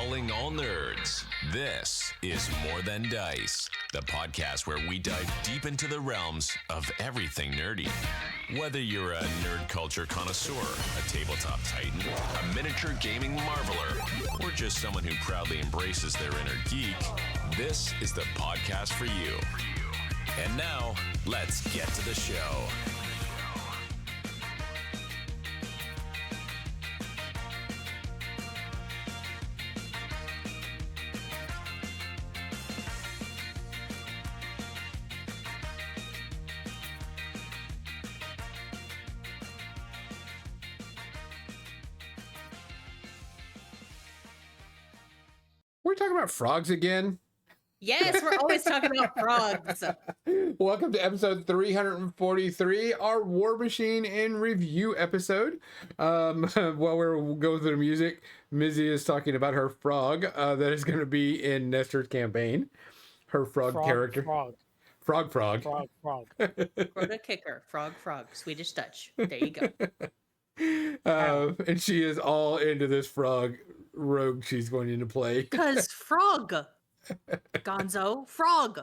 Calling all nerds. This is More Than Dice, the podcast where we dive deep into the realms of everything nerdy. Whether you're a nerd culture connoisseur, a tabletop titan, a miniature gaming marveler, or just someone who proudly embraces their inner geek, this is the podcast for you. And now, let's get to the show. We're talking about frogs again. Yes, we're always talking about frogs. Welcome to episode 343, our Warmachine in review episode. While we're going through the music, Mizzy is talking about her frog that is going to be in Nestor's campaign. Her frog character. Frog. Frog. Rhoda kicker. Frog. Swedish Dutch. There you go. And she is all into this frog rogue she's going into play. Because frog. Gonzo. Frog.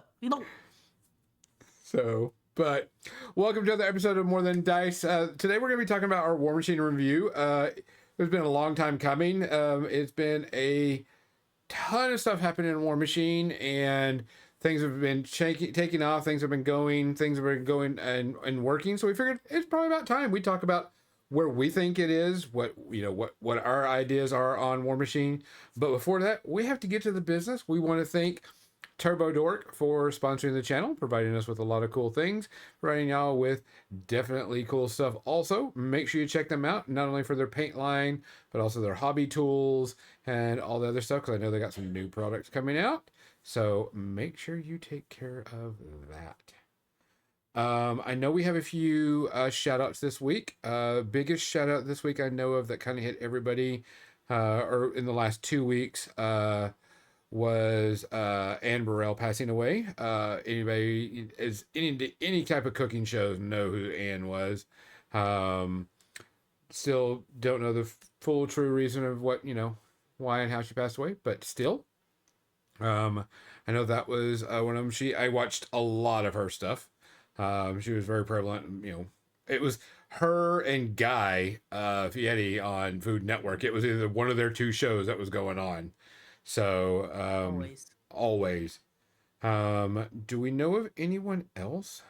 So, but welcome to another episode of More Than Dice. Today we're going to be talking about our Warmachine review. It's been a long time coming. It's been a ton of stuff happening in Warmachine, and things have been taking off. Things have been going and working. So we figured it's probably about time we talk about where we think it is, what our ideas are on Warmachine. But before that, we have to get to the business. We want to thank Turbo Dork for sponsoring the channel, providing us with a lot of cool things, providing y'all with definitely cool stuff. Also, make sure you check them out, not only for their paint line, but also their hobby tools and all the other stuff, because I know they got some new products coming out. So make sure you take care of that. I know we have a few shout outs this week. Biggest shout out this week I know of that kind of hit everybody, or in the last 2 weeks, was Anne Burrell passing away. Anybody is any type of cooking shows know who Anne was. Still don't know the full true reason of what, why and how she passed away, but still, I know that was one of them. I watched a lot of her stuff. She was very prevalent. It was her and Guy Fieri on Food Network. It was either one of their two shows that was going on. So always. Do we know of anyone else?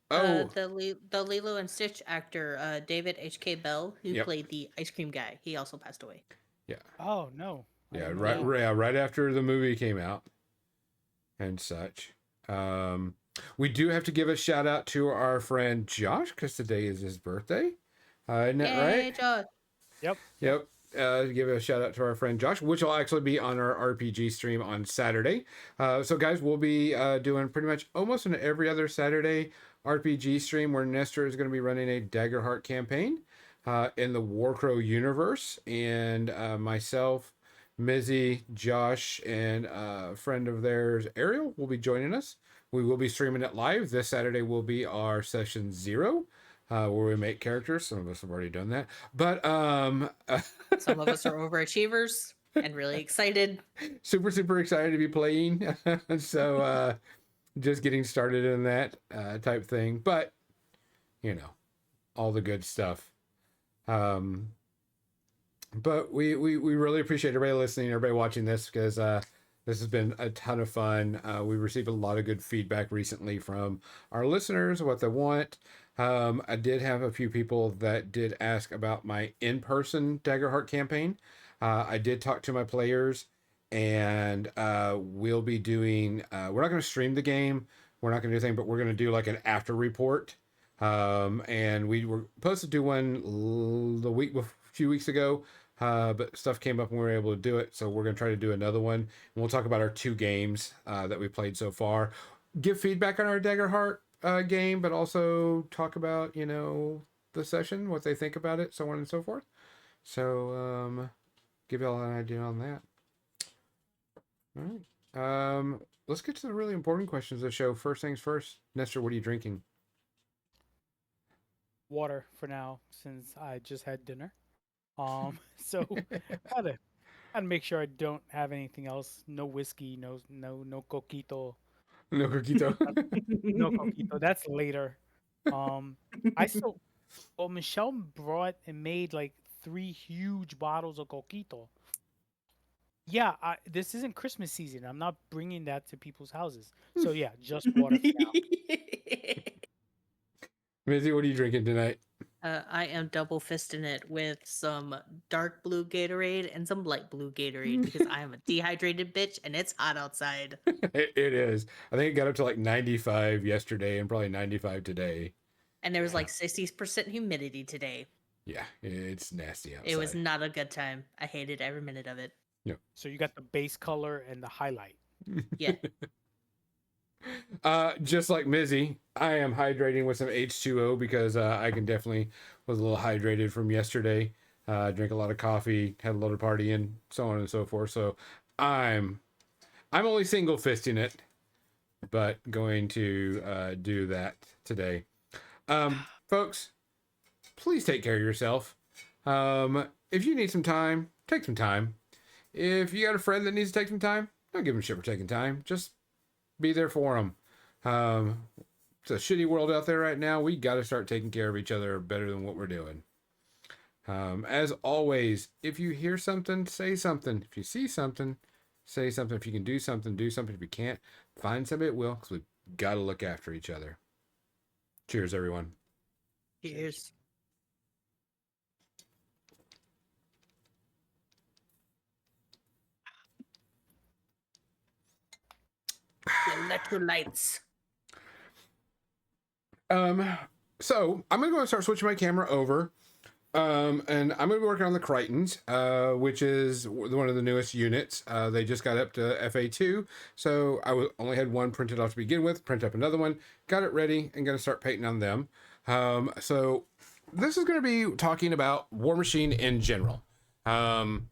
The Lilo and Stitch actor, David H.K. Bell, who played the ice cream guy. He also passed away. Yeah. Oh no. Yeah, right after the movie came out and such. We do have to give a shout out to our friend Josh, because today is his birthday. Isn't that right? Josh. Yep. Give a shout out to our friend Josh, which will actually be on our RPG stream on Saturday. So guys, we'll be doing pretty much almost an every other Saturday RPG stream where Nestor is going to be running a Daggerheart campaign in the Warcrow universe, and myself, Mizzy, Josh, and a friend of theirs, Ariel, will be joining us. We will be streaming it live. This Saturday will be our session 0, where we make characters. Some of us have already done that, but some of us are overachievers and really excited. Super excited to be playing. So just getting started in that type thing, but all the good stuff. But we really appreciate everybody listening, everybody watching this, because this has been a ton of fun. We received a lot of good feedback recently from our listeners, what they want. I did have a few people that did ask about my in-person Daggerheart campaign. I did talk to my players, and we'll be doing... we're not going to stream the game. We're not going to do anything, but we're going to do like an after report. And we were supposed to do one a few weeks ago. But stuff came up and we were able to do it. So we're going to try to do another one. And we'll talk about our 2 games that we played so far. Give feedback on our Daggerheart game, but also talk about, the session, what they think about it, so on and so forth. So give y'all an idea on that. All right. Let's get to the really important questions of the show. First things first. Nestor, what are you drinking? Water for now, since I just had dinner. So had Gotta make sure I don't have anything else. No whiskey, no coquito. No coquito. No coquito. That's later. I still well Michelle brought and made like 3 huge bottles of coquito. Yeah, this isn't Christmas season. I'm not bringing that to people's houses. So yeah, just water for now. Mizzy, what are you drinking tonight? I am double fisting it with some dark blue Gatorade and some light blue Gatorade because I am a dehydrated bitch and it's hot outside. It is. I think it got up to like 95 yesterday and probably 95 today. And there was like 60% humidity today. Yeah, it's nasty outside. It was not a good time. I hated every minute of it. Yep. So you got the base color and the highlight. Yeah. Just like Mizzy, I am hydrating with some H2O because I can definitely was a little hydrated from yesterday. Drink a lot of coffee, had a lot of partying, so on and so forth. So I'm only single fisting it, but going to do that today. Folks, please take care of yourself. If you need some time, take some time. If you got a friend that needs to take some time, don't give them shit for taking time. Just be there for them. It's a shitty world out there right now. We got to start taking care of each other better than what we're doing. As always, if you hear something, say something. If you see something, say something. If you can do something, do something. If you can't, find somebody that will, because we've got to look after each other. Cheers, everyone. Cheers. Electrolytes. So I'm gonna go and start switching my camera over. And I'm gonna be working on the Crichtons, which is one of the newest units. They just got up to FA2, so I only had one printed off to begin with. Print up another one, got it ready, and gonna start painting on them. So this is gonna be talking about Warmachine in general, and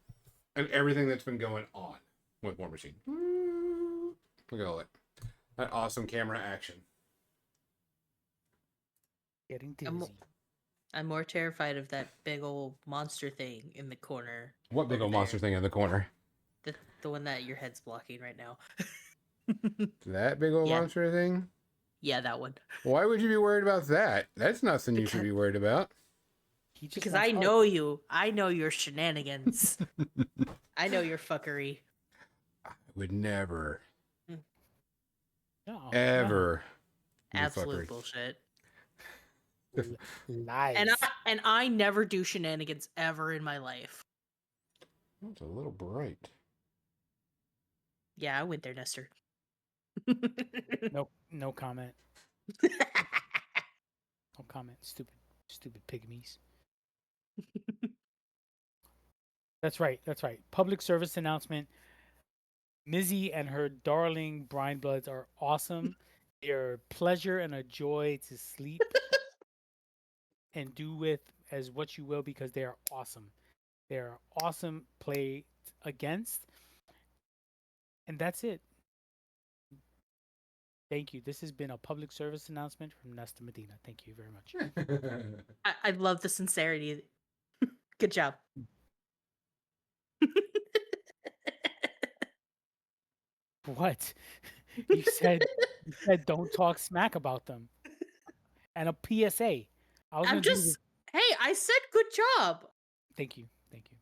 everything that's been going on with Warmachine. Look at all that awesome camera action. Getting dizzy. I'm more terrified of that big old monster thing in the corner. What big old monster thing in the corner? The one that your head's blocking right now. That big old monster thing? Yeah, that one. Why would you be worried about that? That's nothing you should be worried about. Because I know you. I know your shenanigans. I know your fuckery. I would never, No, ever. do Absolute fuckery. bullshit. Lies. And I never do shenanigans ever in my life. It's a little bright. Yeah, I went there, Nestor. No comment. No comment. Stupid pygmies. That's right. Public service announcement. Mizzy and her darling brine bloods are awesome. They are a pleasure and a joy to sleep and do with as what you will because they are awesome. They are awesome play against. And that's it. Thank you. This has been a public service announcement from Nesta Medina. Thank you very much. I love the sincerity. Good job. What? You said don't talk smack about them. And a PSA. I'm just hey, I said good job. Thank you.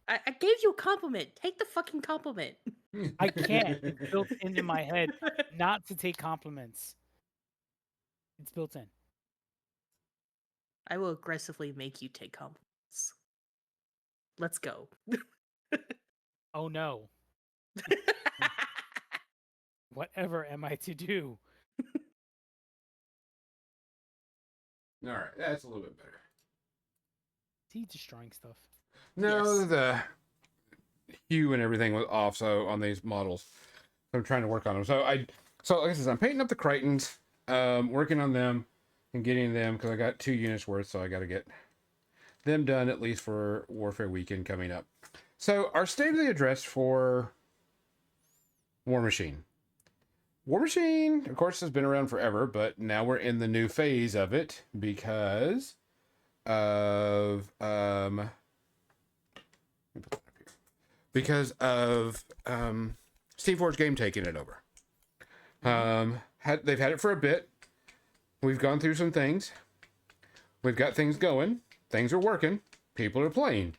I gave you a compliment. Take the fucking compliment. I can't. It's built into my head not to take compliments. It's built in. I will aggressively make you take compliments. Let's go. Oh no. Whatever am I to do? All right, that's a little bit better. Is he destroying stuff? No, Yes. the hue and everything was off. So on these models, I'm trying to work on them. So like I said, I'm painting up the Crichtons, working on them and getting them because I got 2 units worth. So I got to get them done at least for Warfare Weekend coming up. So our state of the address for Warmachine. Warmachine, of course, has been around forever, but now we're in the new phase of it because of because of Steamforge Game taking it over. They've had it for a bit. We've gone through some things. We've got things going. Things are working. People are playing.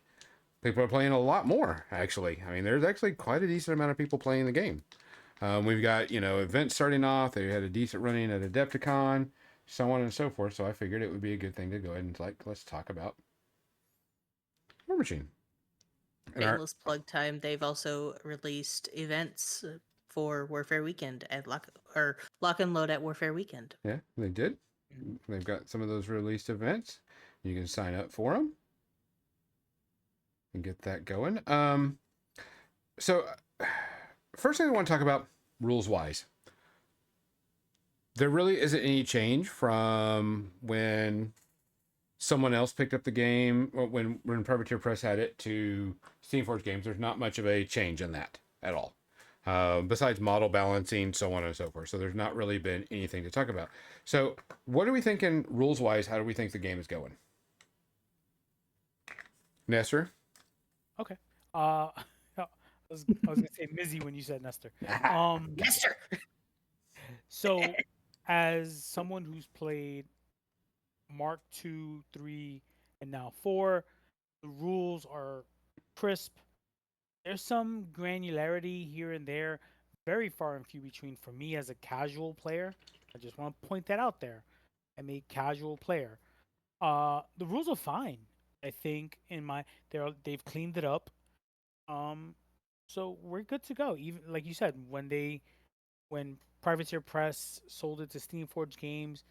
People are playing a lot more, actually. I mean, there's actually quite a decent amount of people playing the game. We've got, events starting off. They had a decent running at Adepticon, so on and so forth. So I figured it would be a good thing to go ahead and let's talk about Warmachine. Shameless plug time. They've also released events for Warfare Weekend at Lock and Load at Warfare Weekend. Yeah, they did. They've got some of those released events. You can sign up for them and get that going. So first thing I want to talk about rules wise. There really isn't any change from when someone else picked up the game, or when Privateer Press had it, to Steamforge Games. There's not much of a change in that at all. Besides model balancing, so on and so forth. So there's not really been anything to talk about. So what are we thinking rules wise? How do we think the game is going? Nestor? Okay. I was gonna say Mizzy when you said Nestor. Nestor. So, as someone who's played Mark 2, 3, and now 4, the rules are crisp. There's some granularity here and there, very far and few between for me as a casual player. I just want to point that out there. I'm a casual player. The rules are fine. I think they've cleaned it up. So we're good to go. Even like you said, when Privateer Press sold it to Steamforge Games,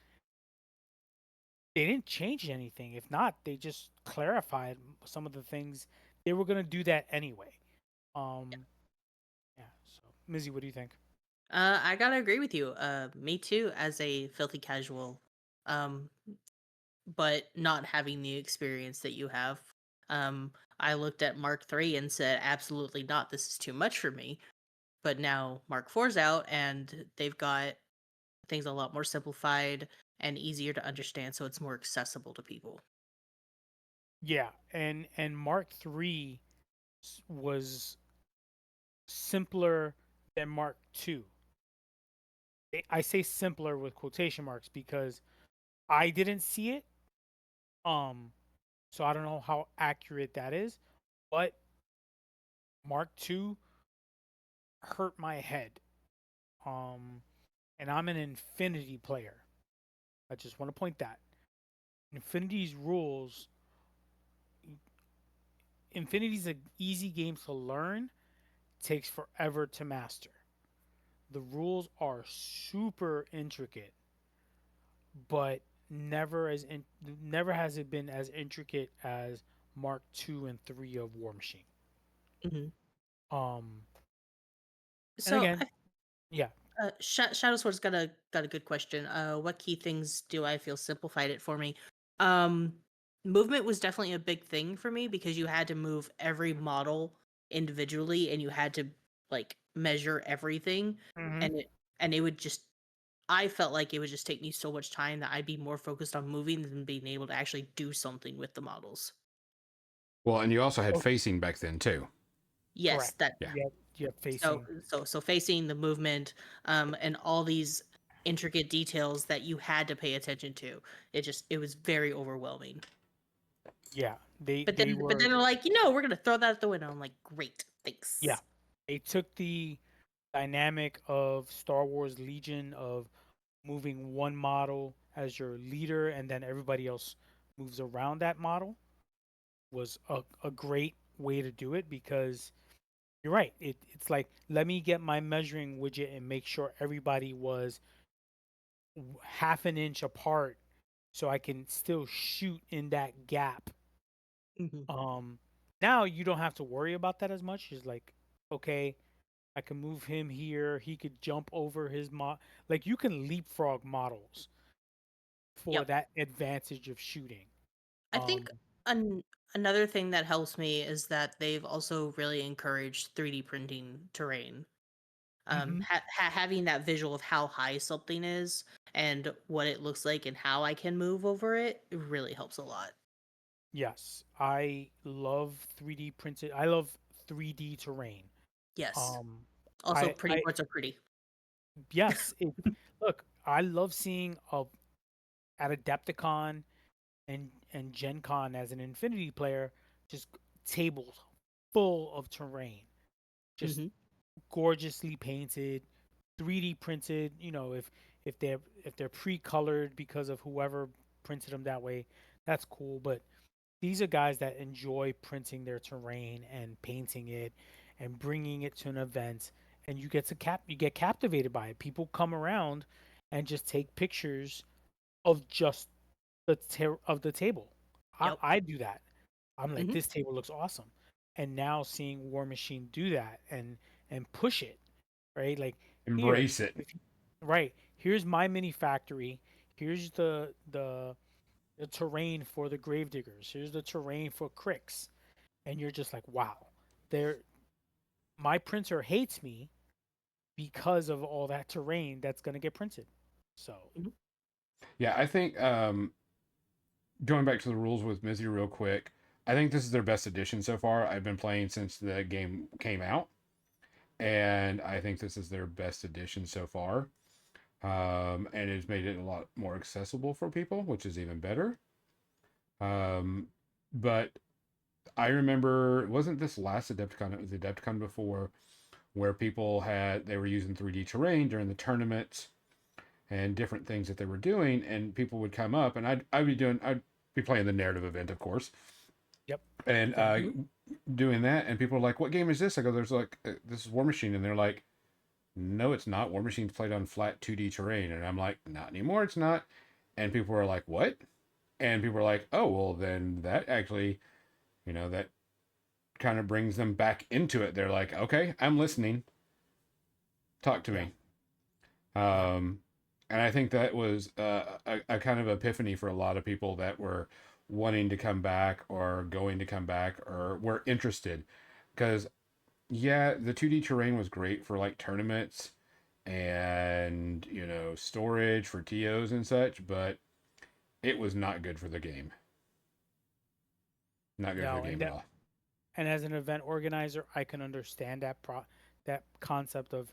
they didn't change anything. If not, they just clarified some of the things. They were gonna do that anyway. Yeah. So, Mizzy, what do you think? I gotta agree with you. Me too, as a filthy casual, um, but not having the experience that you have. I looked at Mark 3 and said, absolutely not. This is too much for me. But now Mark 4's out, and they've got things a lot more simplified and easier to understand, so it's more accessible to people. Yeah, and Mark 3 was simpler than Mark 2. I say simpler with quotation marks because I didn't see it. So I don't know how accurate that is, but Mark 2 hurt my head. And I'm an Infinity player. I just want to point that. Infinity's rules Infinity's an easy game to learn, takes forever to master. The rules are super intricate, but never has it been as intricate as Mark 2 and 3 of Warmachine. Mm-hmm. Um and So, again, yeah. Shadow Sword's got a good question. What key things do I feel simplified it for me? Um, Movement was definitely a big thing for me because you had to move every model individually, and you had to like measure everything, Mhm. and it would just. I felt like it would just take me so much time that I'd be more focused on moving than being able to actually do something with the models. Well, and you also had Oh, facing back then too. Yes, correct. that Yeah. You have so facing. so facing the movement, and all these intricate details that you had to pay attention to. It was very overwhelming. Yeah. They But they then were they're like, we're gonna throw that out the window. I'm like, great, yeah. thanks. They took the dynamic of Star Wars Legion of moving one model as your leader and then everybody else moves around that model was a great way to do it because you're right. It's like let me get my measuring widget and make sure everybody was half an inch apart so I can still shoot in that gap. Mhm. Um Now you don't have to worry about that as much. It's like okay, I can move him here. He could jump over his like you can leapfrog models for Yep. that advantage of shooting. I think Um, another thing that helps me is that they've also really encouraged 3D printing terrain. mhm. Having that visual of how high something is and what it looks like and how I can move over it really helps a lot. Yes, I love 3D printed. I love 3D terrain. Yes. Um, Also, pretty I boards are pretty. yes, look, I love seeing at Adepticon and Gen Con as an Infinity player, just tables full of terrain, just Hmm. gorgeously painted, 3D printed. If they're pre-colored because of whoever printed them that way, that's cool. But these are guys that enjoy printing their terrain and painting it and bringing it to an event, and you get captivated by it. People come around and just take pictures of just of the table. I, Yep. I do that. I'm like, Hmm. this table looks awesome. And now seeing War Machine do that and push it, right? Like here, Embrace it. right, here's my mini factory. Here's the terrain for the gravediggers. Here's the terrain for cricks. And you're just like, wow, there my printer hates me because of all that terrain that's gonna get printed. So Yeah, I think going back to the rules with Mizzy real quick, I think this is their best edition so far. I've been playing since the game came out, and I think this is their best edition so far. And it's made it a lot more accessible for people, which is even better. Um, but I remember, wasn't this last Adepticon? It was the Adepticon before, where they were using 3D terrain during the tournaments and different things that they were doing, and people would come up, and I'd be playing the narrative event, of course, yep. and Same. Hmm. doing that, and people are like, "What game is this?" I go, "There's like this is War Machine," and they're like, "No, it's not. War Machine's played on flat 2D terrain," and I'm like, "Not anymore. It's not." And people were like, "What?" And people were like, "Oh, well, then that actually, that kind of brings them back into it." They're like, "Okay, I'm listening. Talk to Yeah. me." Yeah. Um, and I think that was a kind of epiphany for a lot of people that were wanting to come back or going to come back or were interested. Because, yeah, the 2D terrain was great for like tournaments and, storage for TOs and such, but it was not good for the game. Not good for the No, game at all. and as an event organizer, I can understand that concept of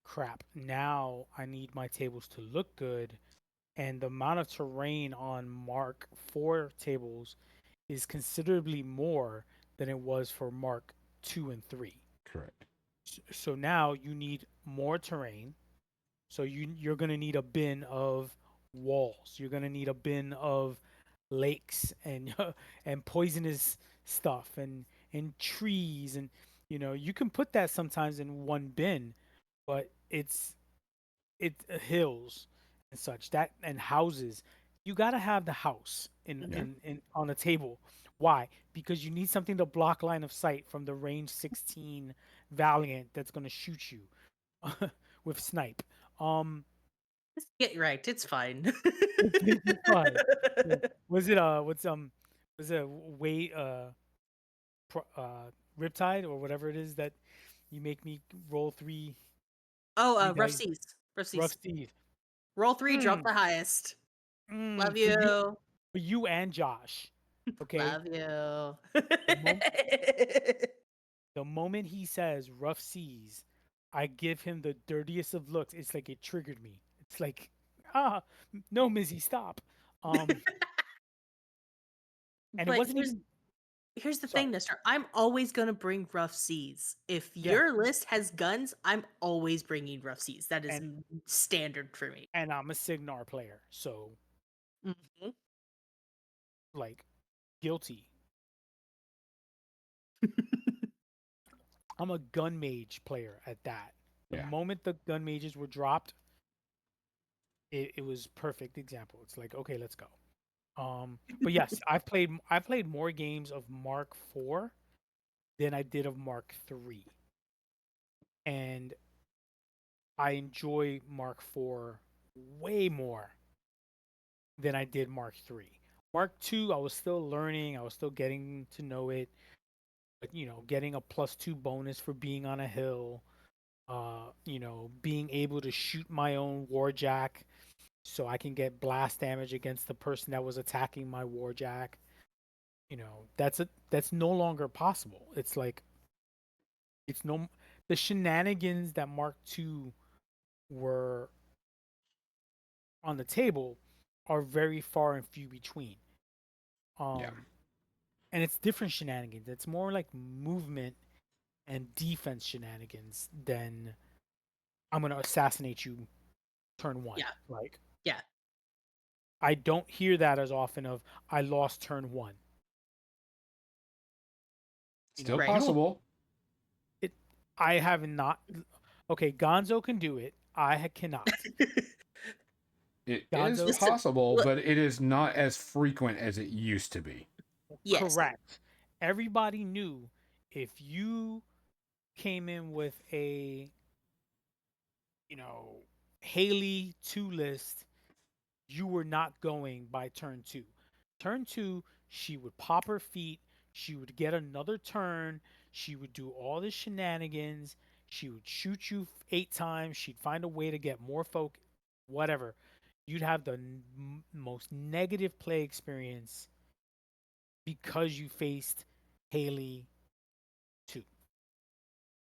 crap. Now I need my tables to look good, and the amount of terrain on Mark 4 tables is considerably more than it was for Mark 2 and 3. Correct. So now you need more terrain. So you're going to need a bin of walls. You're going to need a bin of lakes and and poisonous stuff and trees, and you can put that sometimes in one bin, but it hills and such that and houses. You got to have the house in Yeah. Hmm. in on a table. Why? Because you need something to block line of sight from the range 16 Valiant that's going to shoot you with snipe. Um, Get right. It's fine. it's fine. Yeah. Was it was it way Riptide or whatever it is that you make me roll Oh, three rough dice? seas. Rough Rough seas. Steve. Roll three, drop Mm, the highest. Love for you, you. and Josh. Okay. Love you. The moment the moment he says rough seas, I give him the dirtiest of looks. It's like it triggered me. It's like, ah, no, Mizzy, stop. Um, and it But wasn't even here's the sorry. thing, Mister. I'm always gonna bring rough seas. If Yeah, your list has guns, I'm always bringing rough seas. That is and standard for me. I'm a Signar player, so Mhm. like guilty. I'm a gun mage player at that. The Yeah. moment the gun mages were dropped, it was perfect example. It's like, okay, let's go. But yes, I've played more games of Mark 4 than I did of Mark 3. And I enjoy Mark 4 way more than I did Mark 3. Mark 2, I was still learning, I was still getting to know it, but getting a +2 bonus for being on a hill, being able to shoot my own warjack so I can get blast damage against the person that was attacking my warjack. That's no longer possible. It's like It's no the shenanigans that Mark II were on the table are very far and few between. Yeah. Um, and it's different shenanigans. It's more like movement and defense shenanigans than I'm gonna assassinate you turn one. Yeah. Like Yeah. I don't hear that as often of I lost turn one. You Still know, Right. you don't possible. it I have not okay, Gonzo can do it. Cannot. It is Gonzo Listen, possible, look, but it is not as frequent as it used to be. yes. correct. Everybody knew if you came in with a, you know, Haley 2 list, you were not going by turn 2. Turn 2, she would pop her feet, she would get another turn, she would do all the shenanigans, she would shoot you 8 times, she'd find a way to get more folk, whatever. You'd have the most negative play experience because you faced Haley 2.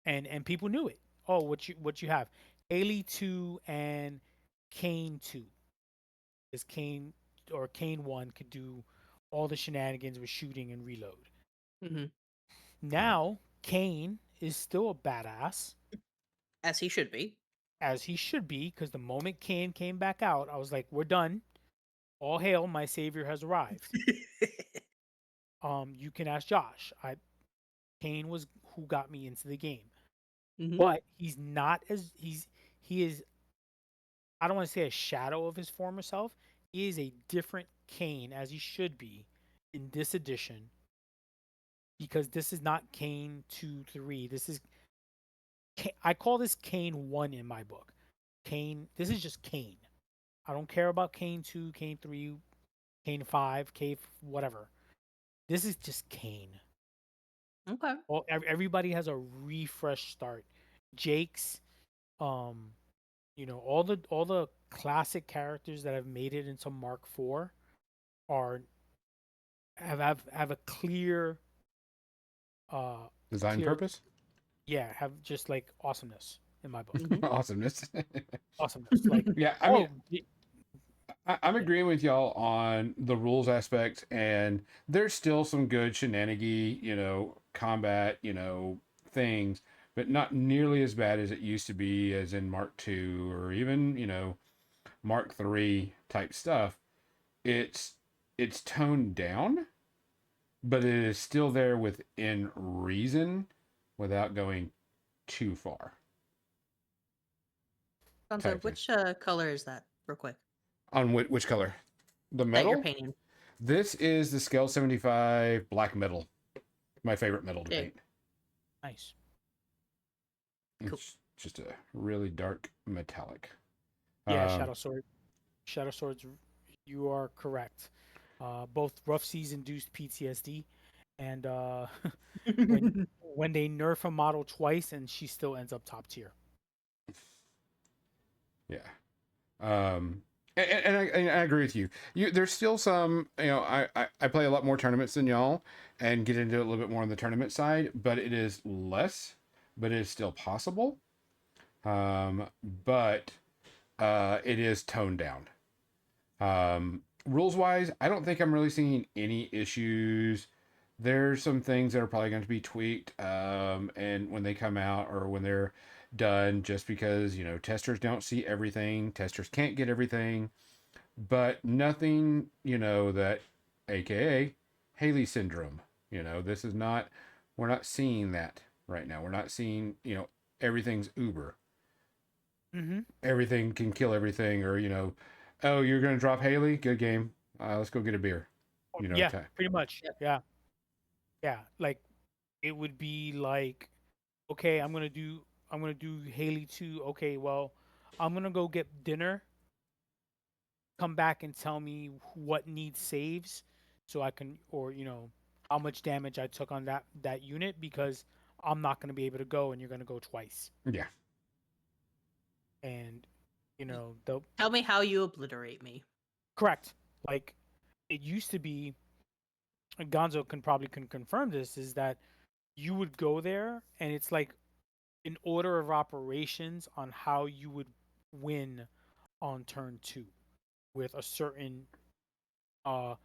And people knew it. Oh, what you have? Haley 2 and Kane 2. Because Kane or Kane 1 could do all the shenanigans with shooting and reload. Hmm. Now, Kane is still a badass, As he should be. as he should be, because the moment Kane came back out, I was like, we're done. All hail, my savior has arrived. You can ask Josh. Kane was who got me into the game. Hmm. But he's not as he is I don't want to say a shadow of his former self. He is a different Kane, as he should be, in this edition, because this is not Kane 2, 3. This is I call this Kane 1 in my book. Kane. This is just Kane. I don't care about Kane 2, Kane 3, Kane 5, K whatever. This is just Kane. Okay. Everybody has a refresh start. Jake's, um, all the classic characters that have made it into Mark IV are have a clear uh Design clear purpose? have just like awesomeness in my book. Hmm. Awesomeness. Awesomeness. Like, Yeah, I mean, oh I'm yeah. agreeing with y'all on the rules aspect, and there's still some good shenanigan, combat, things, but not nearly as bad as it used to be, as in Mark II or even, Mark III type stuff. It's it's toned down, but it is still there within reason, without going too far. Gonzo, Type thing. which color is that, real quick? On which color? The That you're metal? painting. This is the Scale 75 black metal. My favorite metal to Okay. paint. Nice. Cool. It's just a really dark metallic. Yeah, Um, Shadow Swords, you are correct. Both rough seas induced PTSD, and when they nerf a model twice and she still ends up top tier. yeah. Um, and I agree with you. There's still some, I play a lot more tournaments than y'all and get into it a little bit more on the tournament side, but it is less, but it is still possible. But it is toned down. Rules wise, I don't think I'm really seeing any issues. There's some things that are probably going to be tweaked, and when they come out or when they're done, just because testers don't see everything, testers can't get everything, but nothing that, aka Haley syndrome. This is not. We're not seeing that right now. We're not seeing everything's uber. Mm-hmm. Everything can kill everything, or oh, you're gonna drop Haley, good game, let's go get a beer, Yeah, type. pretty much. Yep. Yeah, yeah. Like it would be like, okay, I'm gonna do Haley 2. Okay, well, I'm gonna go get dinner. Come back and tell me what needs saves, so I can, or how much damage I took on that unit, because I'm not gonna be able to go, and you're gonna go twice. Yeah. And the Tell me how you obliterate me. correct. Like it used to be, and Gonzo can confirm this, is that you would go there and it's like an order of operations on how you would win on turn 2 with a certain uh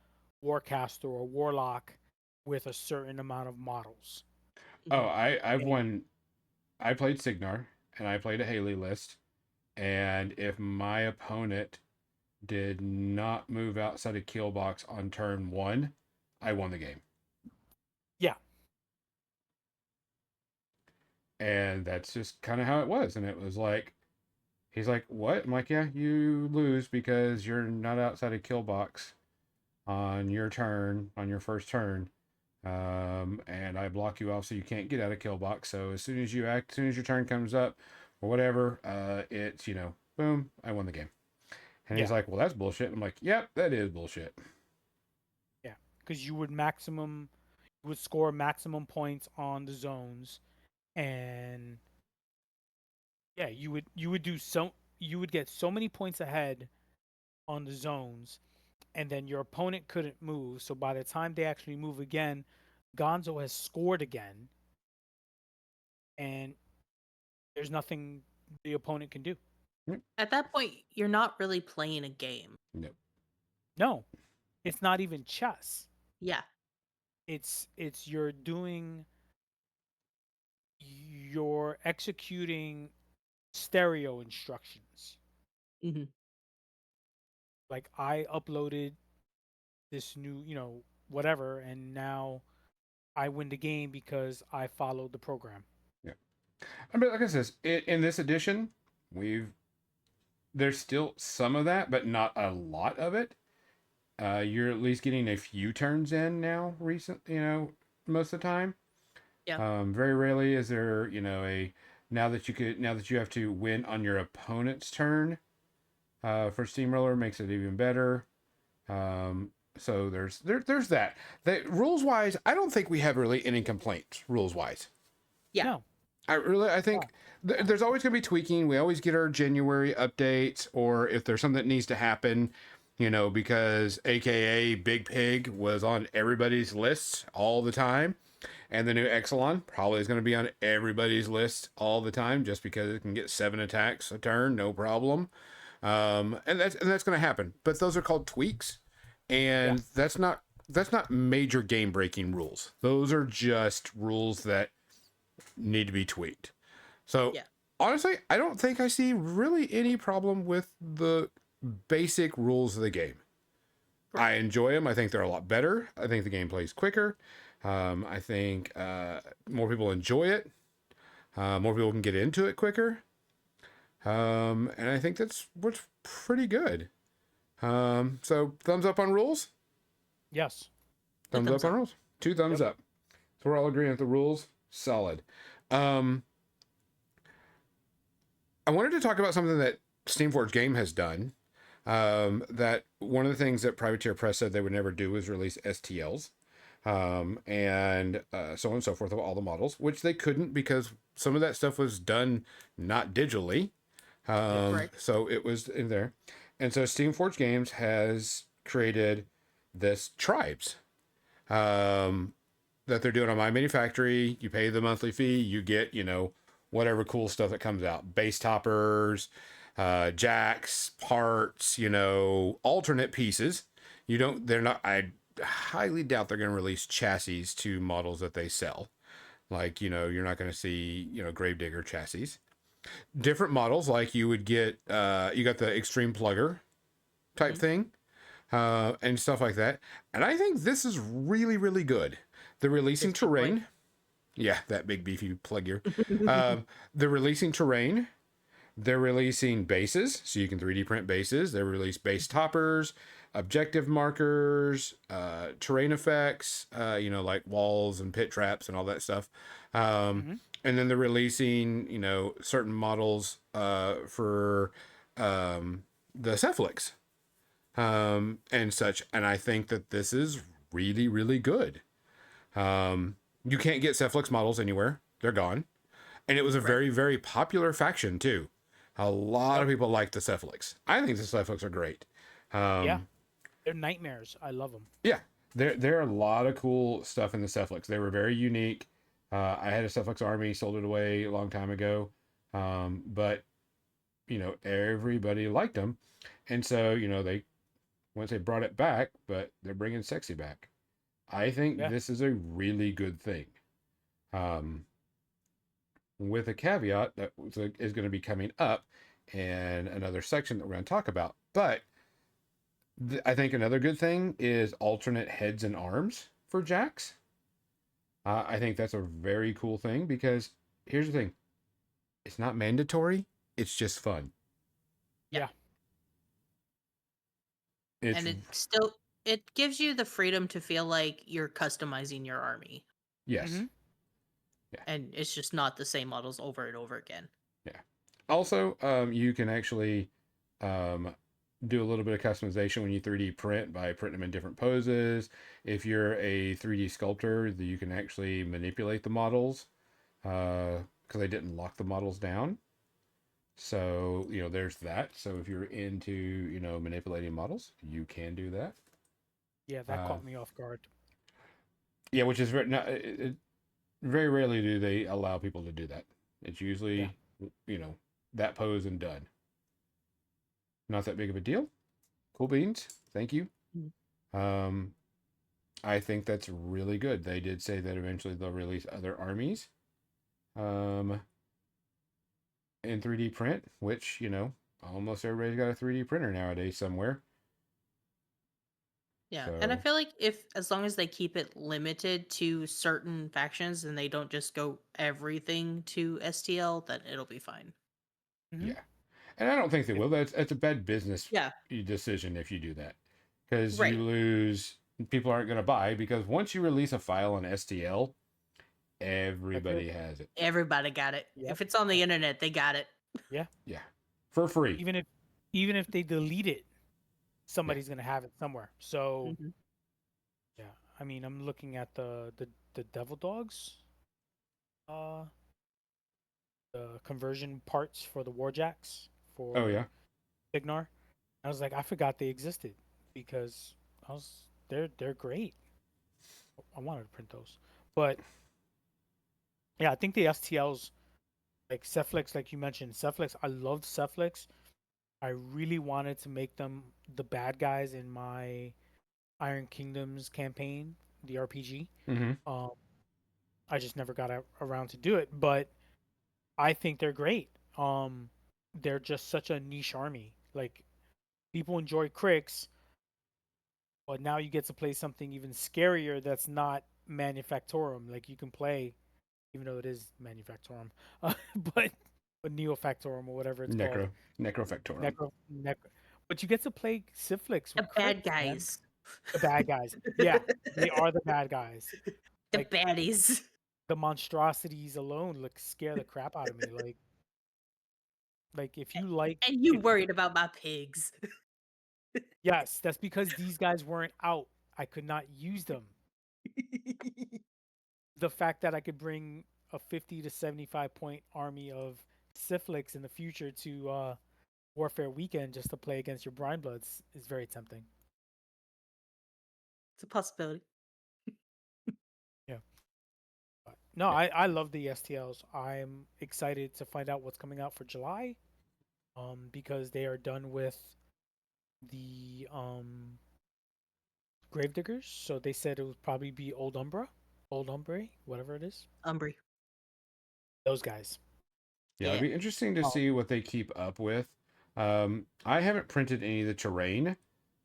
warcaster or warlock with a certain amount of models. Oh, Mhm. I've And won. I played Signar and I played a Haley list, and if my opponent did not move outside a kill box on turn 1, I won the game. yeah, And that's just kind of how it was. And it was like, he's like, what? I'm like, yeah, you lose because you're not outside a kill box on your turn, on your first turn. And I block you off so you can't get out of kill box. So as soon as you act, as soon as your turn comes up or whatever, it's, boom, I won the game. And he's yeah, like, well, that's bullshit. I'm like, yep, that is bullshit. yeah. Because you would score maximum points on the zones, and yeah, you would get so many points ahead on the zones, and then your opponent couldn't move. So by the time they actually move again, Gonzo has scored again, and there's nothing the opponent can do. At that point, you're not really playing a game. No. No, it's not even chess. Yeah. It's you're executing stereo instructions. Hmm. Like I uploaded this new, whatever, and now I win the game because I followed the program. Yeah. I mean, like I said, in this edition, there's still some of that, but not a lot of it. You're at least getting a few turns in now, most of the time. Yeah. Very rarely is there, now that you have to win on your opponent's turn, for Steamroller makes it even better. So there's that. Rules wise, I don't think we have really any complaints rules wise. Yeah. No, I think there's always going to be tweaking. We always get our January updates, or if there's something that needs to happen, because AKA Big Pig was on everybody's lists all the time. And the new Exelon probably is going to be on everybody's list all the time just because it can get 7 attacks a turn, no problem. And that's going to happen. But those are called tweaks, yeah, and that's not major game breaking rules. Those are just rules that need to be tweaked. So Yeah. honestly, I don't think I see really any problem with the basic rules of the game. I enjoy them. I think they're a lot better. I think the game plays quicker. I think more people enjoy it. More people can get into it quicker. And I think that's what's pretty good. So thumbs up on rules. yes, Two Thumbs thumbs up on up. rules. 2 thumbs up. So we're all agreeing with the rules. Solid. Um, I wanted to talk about something that Steamforge Game has done. That one of the things that Privateer Press said they would never do was release STLs. And so on and so forth of all the models, which they couldn't because some of that stuff was done not digitally. Right. So it was in there. And so Steamforge Games has created this tribes that they're doing on My Mini Factory. You pay the monthly fee, you get, whatever cool stuff that comes out. Base toppers, jacks, parts, alternate pieces. I highly doubt they're going to release chassis to models that they sell. Like, you're not going to see, Gravedigger chassis. Different models, like you would get, you got the Extreme Plugger type thing, and stuff like that. And I think this is really, really good. They're releasing It's big boy. terrain. Yeah, that big beefy plugger. They're releasing terrain. They're releasing bases, so you can 3D print bases. They release base toppers, objective markers, terrain effects, like walls and pit traps and all that stuff. And then they're releasing, certain models for the Cephalix and such. And I think that this is really, really good. You can't get Cephalix models anywhere. They're gone. And it was a very, very popular faction, too. A lot of people like the Cephalix. I think the Cephalix are great. yeah, they're nightmares. I love them. Yeah, there are a lot of cool stuff in the Cephalix. They were very unique. I had a Suffix army, sold it away a long time ago, but everybody liked them, and so they once they brought it back, but they're bringing sexy back. I think Yeah. this is a really good thing. Um, with a caveat that is going to be coming up in another section that we're going to talk about. But I think another good thing is alternate heads and arms for Jax. I think that's a very cool thing because here's the thing: it's not mandatory; it's just fun. Yeah. Yeah. It's And it gives you the freedom to feel like you're customizing your army, yes, Mm-hmm. yeah, and it's just not the same models over and over again. yeah. Also, you can actually um, do a little bit of customization when you 3D print by printing them in different poses. If you're a 3D sculptor, you can actually manipulate the models because I didn't lock the models down. So, there's that. So if you're into, manipulating models, you can do that. Yeah, that Uh, caught me off guard. yeah, which is very, not, very rarely do they allow people to do that. It's Yeah. usually, that pose and done. Not that big of a deal. Cool beans. Thank you. Mm. Um, I think that's really good. They did say that eventually they'll release other armies um, in 3D print, which, almost everybody's got a 3D printer nowadays somewhere. Yeah, and I So, feel like if as long as they keep it limited to certain factions and they don't just go everything to STL, then it'll be fine. Mm-hmm. yeah. And I don't think they If, will. That's a bad business Yeah, decision if you do that. Because you right. lose, people aren't going to buy because once you release a file on STL, that's it. everybody has it. Everybody got it. Yep. If it's on the internet, they got it. Yeah. Yeah. For free. Even if even if they delete it, Yeah. somebody's gonna have it somewhere. So Hmm. yeah, I mean, I'm looking at the Devil Dogs, uh, the conversion parts for the Warjacks Oh, for yeah. Signar. I was like, I forgot they existed because they're great. I wanted to print those, but yeah, I think the STLs like Cephalix, like you mentioned, Cephalix. I loved Cephalix. I really wanted to make them the bad guys in my Iron Kingdoms campaign, the RPG. Mm-hmm. Um, I just never got around to do it, but I think they're great. They're just such a niche army. Like people enjoy Cricks, but now you get to play something even scarier that's not Manufactorum. Like you can play, even though it is Manufactorum, but Neofactorum or whatever it's called. Necrofactorum. Necro. But you get to play Syphlix The with bad Cricks, man. guys. The bad guys. Yeah, they are the bad guys. The Like baddies. the monstrosities alone like scare the crap out of me. Like if you like And you if worried about my pigs. yes, that's because these guys weren't out. I could not use them. The fact that I could bring a 50 to 75 point army of Syphlix in the future to Warfare Weekend just to play against your Brine Bloods is very tempting. It's a possibility. Yeah. But no, Yeah. I love the STLs. I'm excited to find out what's coming out for July. Because they are done with the Gravediggers, so they said it would probably be Old Umbre, whatever it is. Umbry. Those guys. Yeah, it'd Yeah. be interesting to Um, see what they keep up with. I haven't printed any of the terrain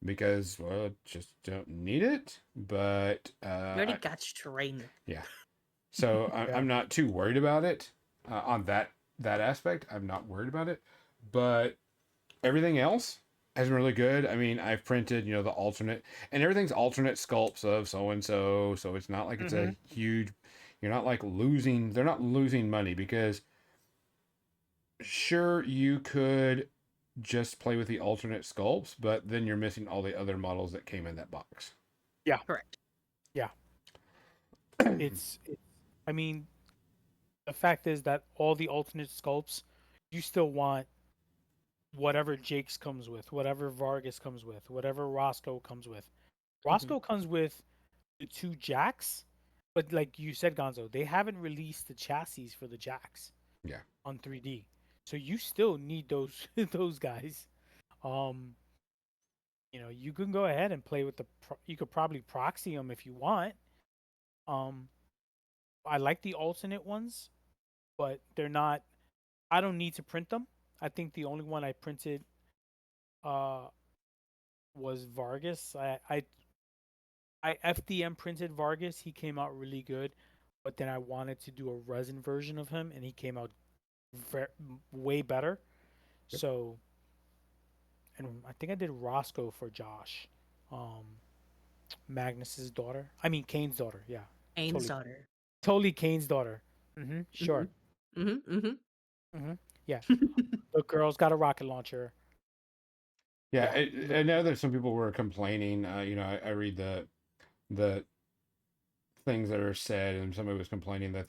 because, well, just don't need it. But, You already got your terrain. yeah. So yeah. I'm not too worried about it on that aspect. I'm not worried about it. But everything else has been really good. I mean, I've printed, the alternate, and everything's alternate sculpts of so and so. So it's not like it's Mm-hmm. a huge, you're not like losing, they're not losing money because sure, you could just play with the alternate sculpts, but then you're missing all the other models that came in that box. Yeah. Correct. Yeah. It, I mean, the fact is that all the alternate sculpts, you still want whatever Jake's comes with, whatever Vargas comes with, whatever Roscoe comes with. Hmm. Roscoe comes with the two Jacks But like you said, Gonzo, they haven't released the chassis for the jacks Yeah. on 3D, so you still need those those guys. Um, you can go ahead and play with you could probably proxy them if you want. Um, I like the alternate ones, but they're not. I don't need to print them. I think the only one I printed uh was Vargas. I FDM printed Vargas. He came out really good, but then I wanted to do a resin version of him, and he came out way better. Yep. So, and I think I did Roscoe for Josh, um, Magnus's daughter. I mean Kane's daughter. Yeah, Ains totally, daughter. totally Kane's daughter. Sure. Mm-hmm. Yeah, the girl's got a rocket launcher. Yeah, Yeah, I know that some people were complaining. I read the things that are said, and somebody was complaining that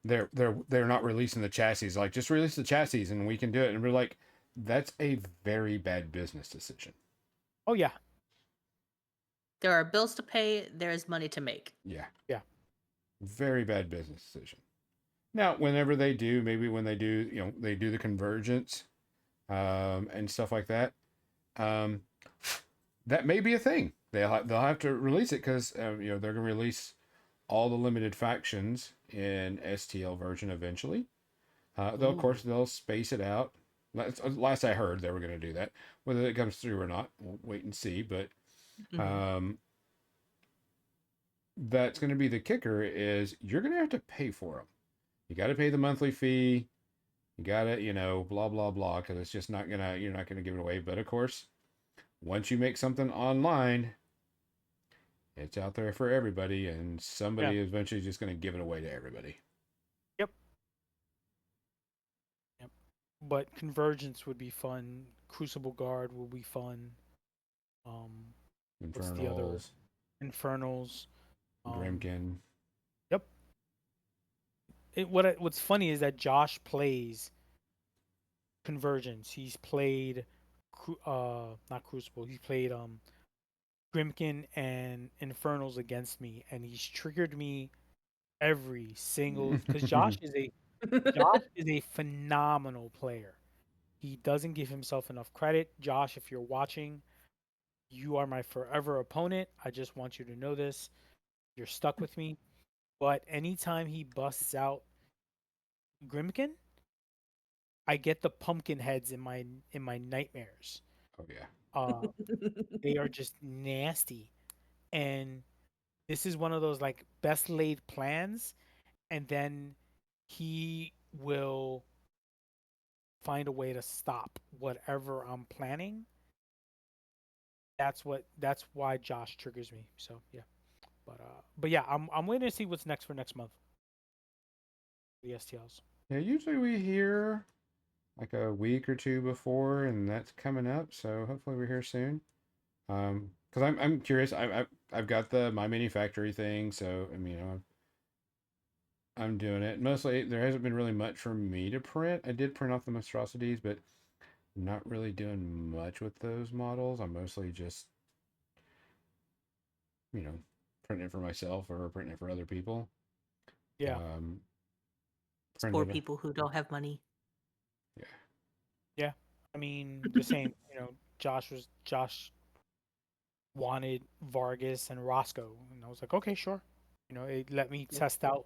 they're not releasing the chassis. Like, just release the chassis, and we can do it. And we're like, that's a very bad business decision. oh yeah, There are bills to pay. There is money to make. Yeah, yeah, very bad business decision. Now, whenever they do, maybe when they do, they do the convergence, and stuff like that. Um, that may be a thing. They'll have to release it because they're going to release all the limited factions in STL version eventually. Though of course they'll space it out. Last I heard, they were going to do that. Whether it comes through or not, we'll wait and see. But Mhm. that's going to be the kicker: is you're going to have to pay for them. You got to pay the monthly fee. You got to, blah blah blah, because it's just not gonna. You're not going to give it away. But of course, once you make something online, it's out there for everybody, and yeah. somebody is eventually just going to give it away to everybody. Yep, yep. But convergence would be fun. Crucible Guard will be fun. Um, what's the other? Infernals, Infernals. Um, Grimkin. yep. What's funny is that Josh plays convergence. He's played, not Crucible. He's played Grimkin and Infernals against me, and he's triggered me every single because Josh is a phenomenal player. He doesn't give himself enough credit. Josh, if you're watching, you are my forever opponent. I just want you to know this. You're stuck with me. But anytime he busts out Grimkin, I get the pumpkin heads in my nightmares. Oh yeah. Uh, they are just nasty, and this is one of those like best laid plans, and then he will find a way to stop whatever I'm planning. That's why Josh triggers me. So yeah, but yeah, I'm waiting to see what's next for next month. The STLs. Yeah, usually we hear like a week or two before, and that's coming up. So hopefully we're here soon. Because I'm curious. I've got the My Mini Factory thing, so I mean, I'm doing it. Mostly, there hasn't been really much for me to print. I did print off the monstrosities, but I'm not really doing much with those models. I'm mostly just, you know, printing it for myself or printing it for other people. Yeah, Um, It's poor printed, people who don't have money. yeah. yeah. I mean the same. Josh wanted Vargas and Roscoe, and I was like, okay, sure. It let me Yep. test out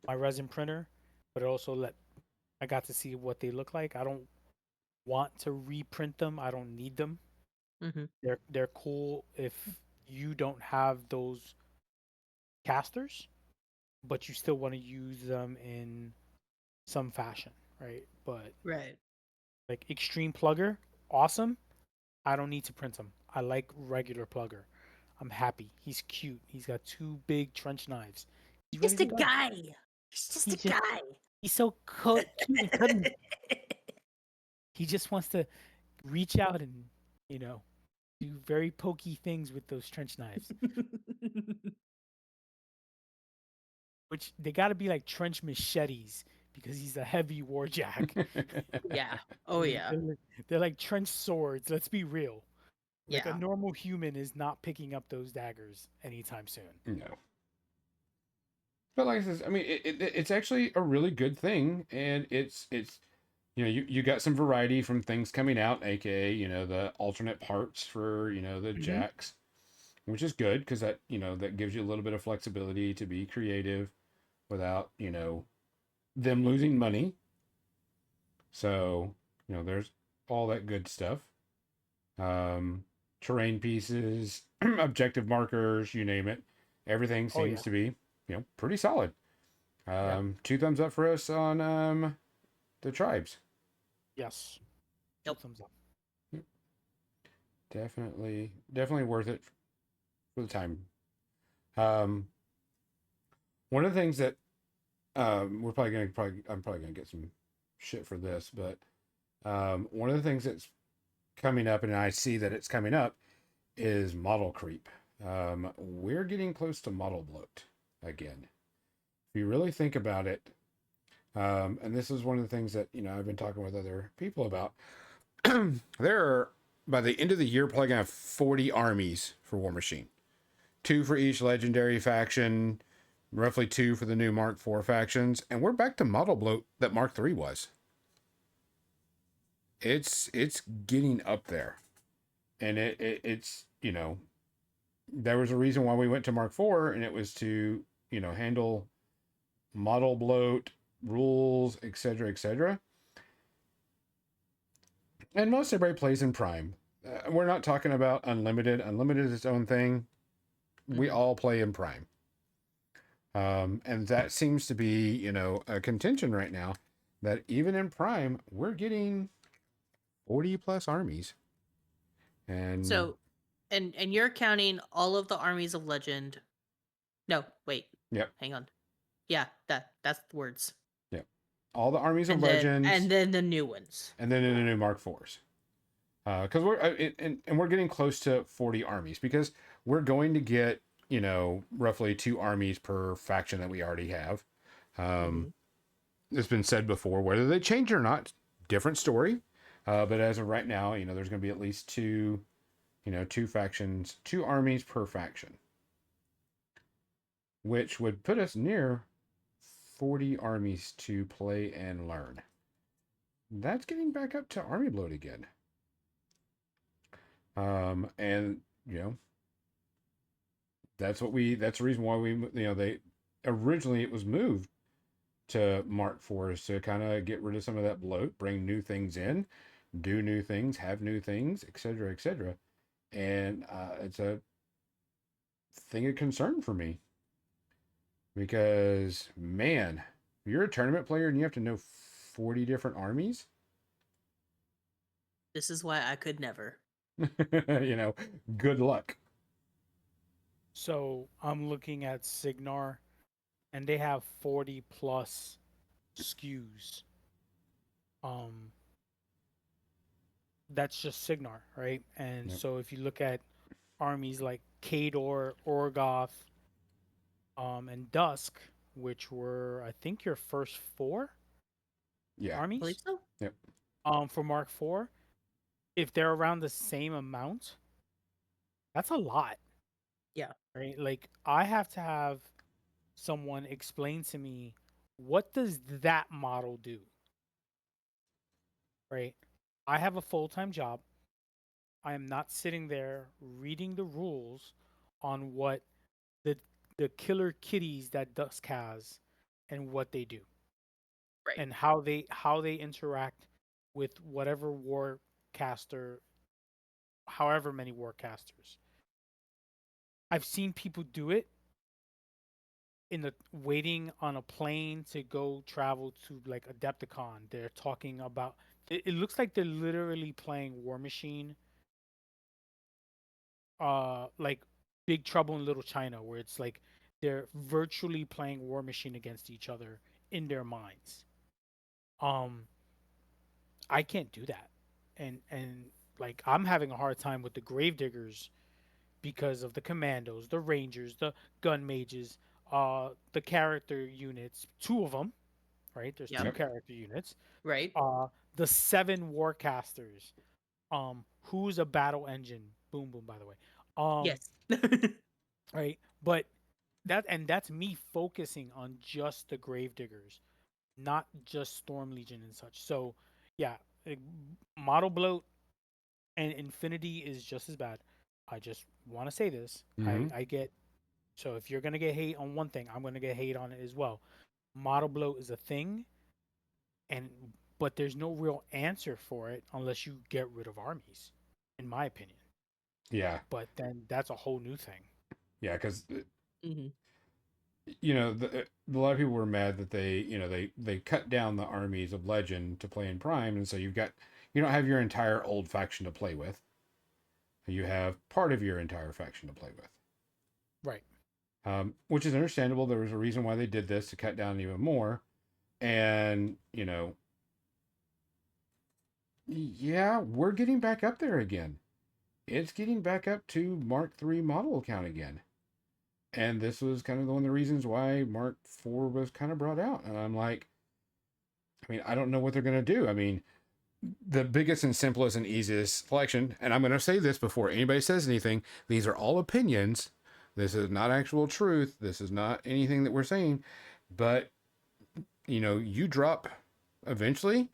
my resin printer, but it also let I got to see what they look like. I don't want to reprint them. I don't need them. Hmm. They're cool if you don't have those casters, but you still want to use them in some fashion, right? But Right. like extreme plugger, awesome. I don't need to print him. I like regular plugger. I'm happy. He's cute. He's got two big trench knives. He's ready Just a to go. guy. He's just He a just guy. he's so cute and cuddly. He just wants to reach out and you know do very pokey things with those trench knives. Which they got to be like trench machetes because he's a heavy warjack. Yeah. Oh yeah. They're like trench swords. Let's be real. Like a Yeah. normal human is not picking up those daggers anytime soon. No. But like I said, I mean, it's actually a really good thing, and it's you got some variety from things coming out, aka the alternate parts for the Hmm. jacks, which is good because that that gives you a little bit of flexibility to be creative without them losing money. So there's all that good stuff. Um, Terrain pieces, objective markers, you name it, everything Oh seems yeah. to be pretty solid. Yep. 2 thumbs up for us on the tribes. Yes. Two Yep. thumbs up. Definitely worth it for the time. Um, One of the things that we're probably I'm probably gonna get some shit for this, but one of the things that's coming up, and I see that it's coming up, is model creep. We're getting close to model bloat again. If you really think about it, and this is one of the things that I've been talking with other people about. There are, by the end of the year, probably gonna have 40 armies for Warmachine. 2 for each legendary faction, roughly 2 for the new Mark IV factions, and we're back to model bloat that Mark III was. It's getting up there, and it's there was a reason why we went to Mark IV, and it was to handle model bloat, rules, etc., etc. And most everybody plays in Prime. We're not talking about Unlimited. Unlimited is its own thing. We Hmm. all play in Prime. And that seems to be, a contention right now that even in Prime, we're getting 40 plus armies. And So, and you're counting all of the armies of legend. No, wait, yep, hang on. Yeah, that's the words. yep. All the armies of And legends, then the new ones. and then in the new Mark IVs. Because and we're getting close to 40 armies because we're going to get, roughly 2 armies per faction that we already have. Um, Hmm. it's been said before, whether they change or not, different story. But as of right now, there's going to be at least 2 factions, 2 armies per faction, which would put us near 40 armies to play and learn. That's getting back up to army bloat again. And that's the reason why they originally it was moved to Mark IV is to kind of get rid of some of that bloat, bring new things in, do new things, have new things, etc., etc. And it's a thing of concern for me because, man, you're a tournament player and you have to know 40 different armies. This is why I could never. you know, Good luck. So I'm looking at Signar, and they have 40 plus SKUs. Um, that's just Signar, right? And Yep. so if you look at armies like Kador, Orgoth, and Dusk, which were I think your first 4 Yeah. I believe armies, so. Yep. for Mark IV, if they're around the same amount, that's a lot, Yeah. right? Like I have to have someone explain to me what does that model do, right? I have a full-time job. I am not sitting there reading the rules on what the the killer kitties that Dusk has and what they do Right. and how they interact with whatever warcaster, however many warcasters. I've seen people do it in the waiting on a plane to go travel to like Adepticon. They're talking about it looks like they're literally playing War Machine, like Big Trouble in Little China, where it's like they're virtually playing War Machine against each other in their minds. Um, I can't do that, and like I'm having a hard time with the Gravediggers because of the commandos, the rangers, the gun mages, the character units, 2 of them, right? There's Yeah. two Yep. character units. Right. The 7 warcasters. Who's a battle engine? Boom boom by the way. Um, Yes. right? But that's me focusing on just the Gravediggers, not just Storm Legion and such. So yeah, eh, model bloat and Infinity is just as bad. I just want to say this. Mm-hmm. I get, so if you're gonna get hate on one thing, I'm gonna get hate on it as well. Model bloat is a thing, and but there's no real answer for it unless you get rid of armies, in my opinion. Yeah, But then that's a whole new thing. yeah, because Hmm. a lot of people were mad that they cut down the armies of Legend to play in Prime, and so you don't have your entire old faction to play with. You have part of your entire faction to play with, Right. which is understandable. There was a reason why they did this to cut down even more, and yeah, we're getting back up there again. It's getting back up to Mark III model count again. And this was kind of one of the reasons why Mark IV was kind of brought out. And I'm like, I mean, I don't know what they're going to do. I mean, the biggest and simplest and easiest selection, and I'm going to say this before anybody says anything, these are all opinions. This is not actual truth. This is not anything that we're saying. But, you drop eventually,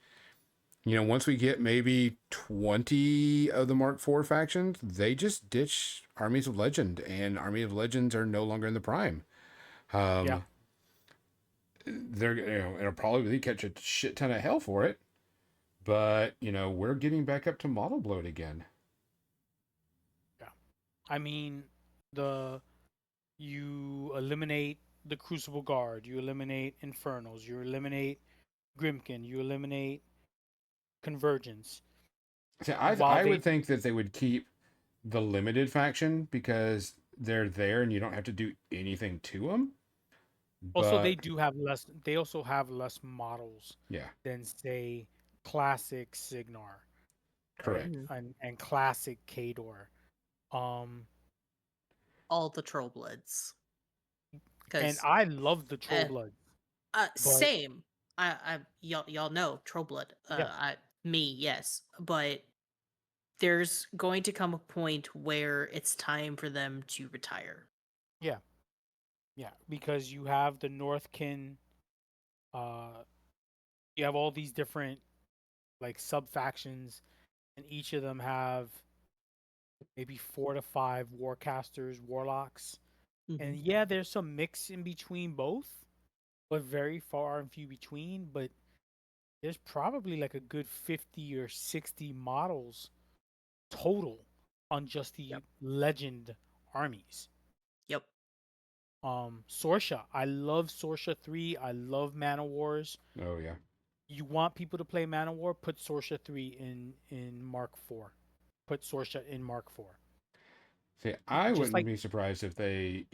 once we get maybe 20 of the Mark IV factions, they just ditch Armies of Legend, and Army of Legends are no longer in the prime. Yeah. Um, it'll probably catch a shit ton of hell for it, but we're getting back up to model bloat again. Yeah. I mean, the you eliminate the Crucible Guard, you eliminate Infernals, you eliminate Grimkin, you eliminate Convergence. See, While I they would think that they would keep the limited faction because they're there and you don't have to do anything to them. also But they do have less, they also have less models yeah, than say classic Signar, right? correct. Hmm. And classic Kador. Um All the troll bloods, and because I love the Troll Blood, but same. Y'all know troll blood. yeah, Me, yes, but there's going to come a point where it's time for them to retire. yeah, yeah, because you have the Northkin, uh you have all these different like sub factions, and each of them have maybe 4 to 5 warcasters, warlocks. And Hmm. yeah, there's some mix in between both, but very far and few between. But there's probably like a good 50 or 60 models total on just the Yep. legend armies. Yep. Sorsha. I love Sorsha 3. I love Mana Wars. Oh yeah. You want people to play Mana War, put Sorsha 3 in Mark 4. Put Sorsha in Mark 4. See, I Just wouldn't like be surprised if they,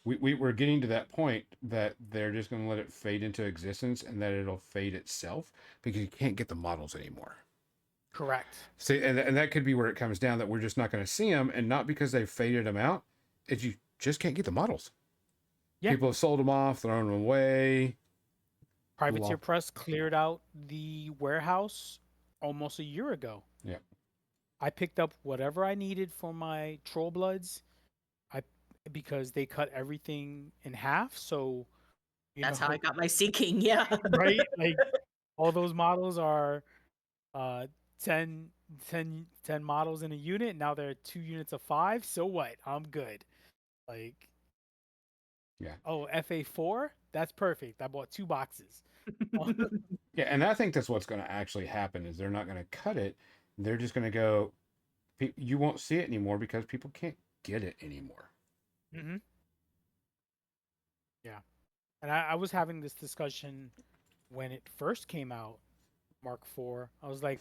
we're getting to that point that they're just going to let it fade into existence and that it'll fade itself because you can't get the models anymore. correct. See, and that could be where it comes down that we're just not going to see them, and not because they've faded them out. It's you just can't get the models. Yeah. People have sold them off, thrown them away. Privateer Press cleared out the warehouse almost a year ago. Yeah. I picked up whatever I needed for my Troll Bloods. I because they cut everything in half, so you That's how I know, got my Seeking. Yeah. right? Like all those models are uh 10, 10 models in a unit. Now there are 2 units of 5. So what? I'm good. Like, Yeah. oh, FA4? That's perfect. I bought 2 boxes. Yeah, and I think that's what's going to actually happen is they're not going to cut it. They're just going to go. You won't see it anymore because people can't get it anymore. Hmm. Yeah. And I was having this discussion when it first came out, Mark IV. I was like,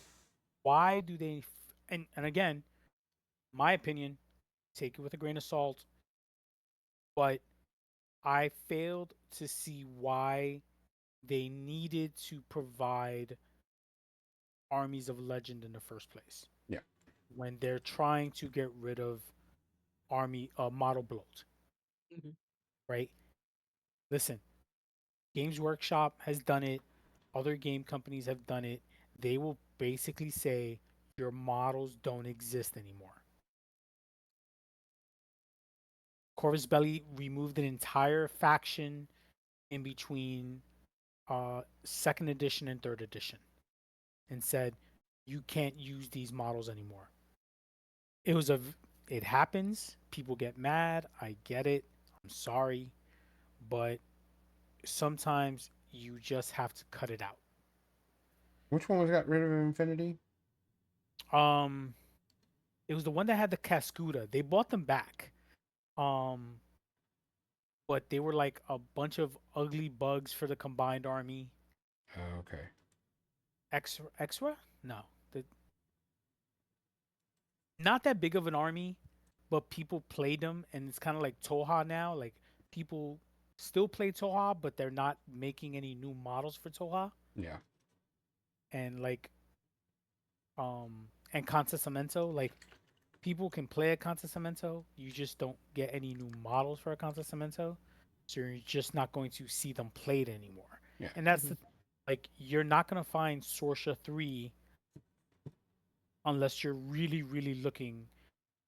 why do they and again, my opinion, take it with a grain of salt, but I failed to see why they needed to provide armies of legend in the first place Yeah. when they're trying to get rid of army model bloat, Mhm. right? Listen, Games Workshop has done it, other game companies have done it. They will basically say your models don't exist anymore. Corvus Belli removed an entire faction in between second edition and third edition and said you can't use these models anymore. It was a it happens, people get mad, I get it. I'm sorry, but sometimes you just have to cut it out. Which one was got rid of Infinity? Um it was the one that had the Cascuda. They bought them back. Um but they were like a bunch of ugly bugs for the combined army. Oh, okay. Extra? No. The not that big of an army, but people played them, and it's kind of like Toha now. Like people still play Toha, but they're not making any new models for Toha. Yeah. And like and Contesamento, like people can play a Contesamento, you just don't get any new models for a Contesamento, so you're just not going to see them played anymore. Yeah. And that's like you're not gonna find Sorsha 3 unless you're really really looking,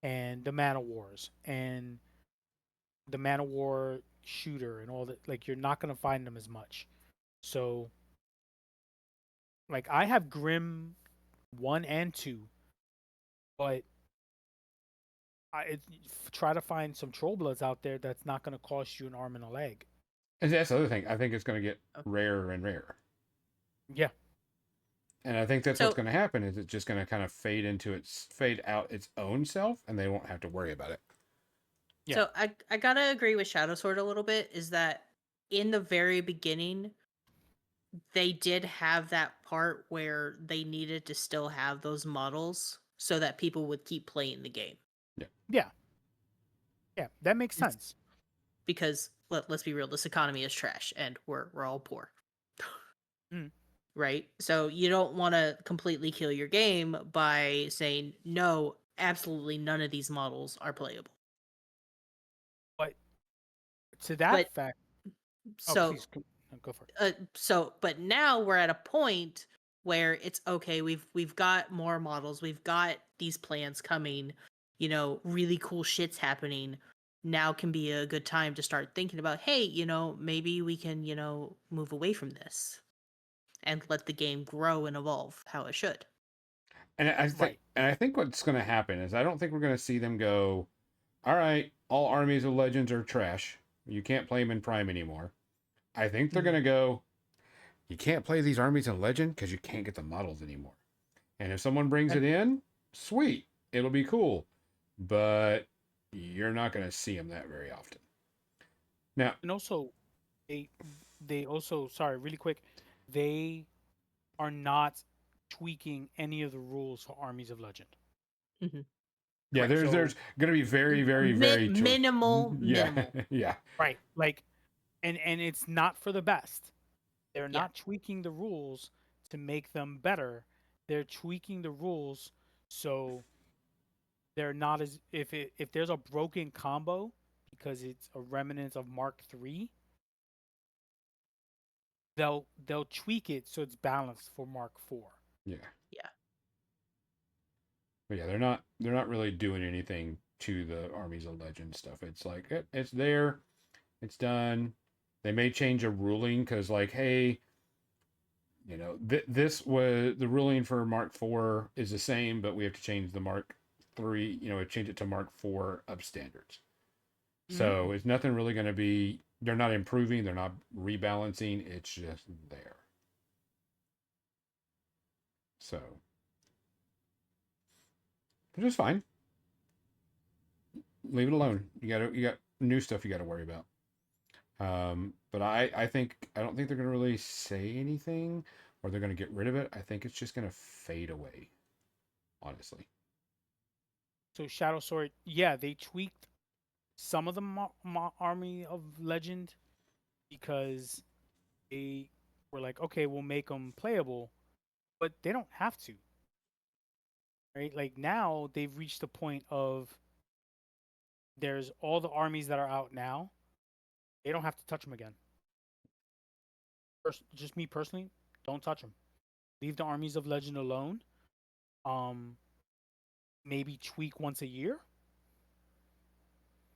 and the Mana Wars and the Man of War shooter and all that, like you're not gonna find them as much. So like I have Grim 1 and 2, but try to find some Trollbloods out there that's not gonna cost you an arm and a leg. And that's the other thing. I think it's going to get Oh. rarer and rarer. Yeah. And I think that's So what's going to happen is it's just going to kind of fade out its own self, and they won't have to worry about it. Yeah. So I gotta agree with Shadow Sword a little bit, is that in the very beginning, they did have that part where they needed to still have those models so that people would keep playing the game. Yeah. Yeah. That makes It's- sense. Because let's be real, this economy is trash and we're all poor. Mm. Right? So you don't want to completely kill your game by saying no, absolutely none of these models are playable. But to that But fact, so please go for it. but now we're at a point where it's okay, we've got more models, we've got these plans coming, really cool shit's happening. Now can be a good time to start thinking about, hey, maybe we can, move away from this and let the game grow and evolve how it should. And I think what's going to happen is I don't think we're going to see them go, all right, all armies of legends are trash. You can't play them in Prime anymore. I think they're going to go, you can't play these armies in Legend because you can't get the models anymore. And if someone brings it in, sweet, it'll be cool. But you're not going to see them that very often. Now, And also they also, sorry, really quick, they are not tweaking any of the rules for Armies of Legend. Mm-hmm. yeah, Right. there's going to be very, very, very minimal. Yeah, yeah. Right. Like and it's not for the best. They're Yeah. not tweaking the rules to make them better. They're tweaking the rules so they're not as if there's a broken combo because it's a remnant of Mark 3, they'll tweak it so it's balanced for Mark 4. Yeah. Yeah. But yeah, they're not really doing anything to the Armies of Legend stuff. It's like it's there, it's done. They may change a ruling because like, hey, this was the ruling for Mark 4 is the same, but we have to change the Mark 3. Change it to Mark 4 up standards. So it's nothing really going to be. They're not improving. They're not rebalancing. It's just there. So, which is fine. Leave it alone. You got new stuff you got to worry about. But I don't think they're going to really say anything or they're going to get rid of it. I think it's just going to fade away. Honestly. So Shadow Sword, yeah, they tweaked some of the Army of Legend because they were like, okay, we'll make them playable, but they don't have to. Right? Like now they've reached the point of there's all the armies that are out now. They don't have to touch them again. Just me personally, don't touch them. Leave the Armies of Legend alone. Um, maybe tweak once a year.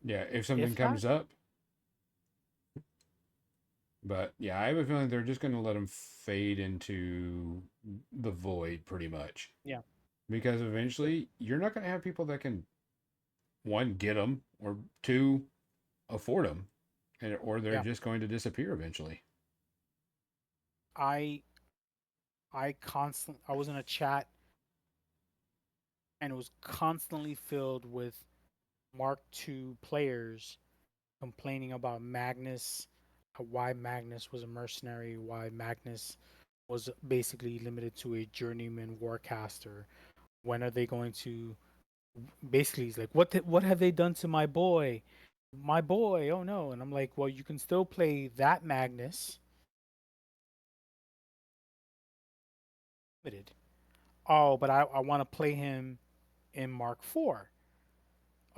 Yeah, if something If that, comes up. But yeah, I have a feeling they're just going to let them fade into the void pretty much. yeah. Because eventually you're not going to have people that can, one, get them, or two, afford them, and, or they're Yeah. just going to disappear eventually. I I was in a chat and it was constantly filled with Mark II players complaining about Magnus, why Magnus was a mercenary, why Magnus was basically limited to a journeyman warcaster. When are they going to basically he's like what have they done to my boy? My boy, oh no. And I'm like, well, you can still play that Magnus limited. Oh, but I want to play him in Mark 4.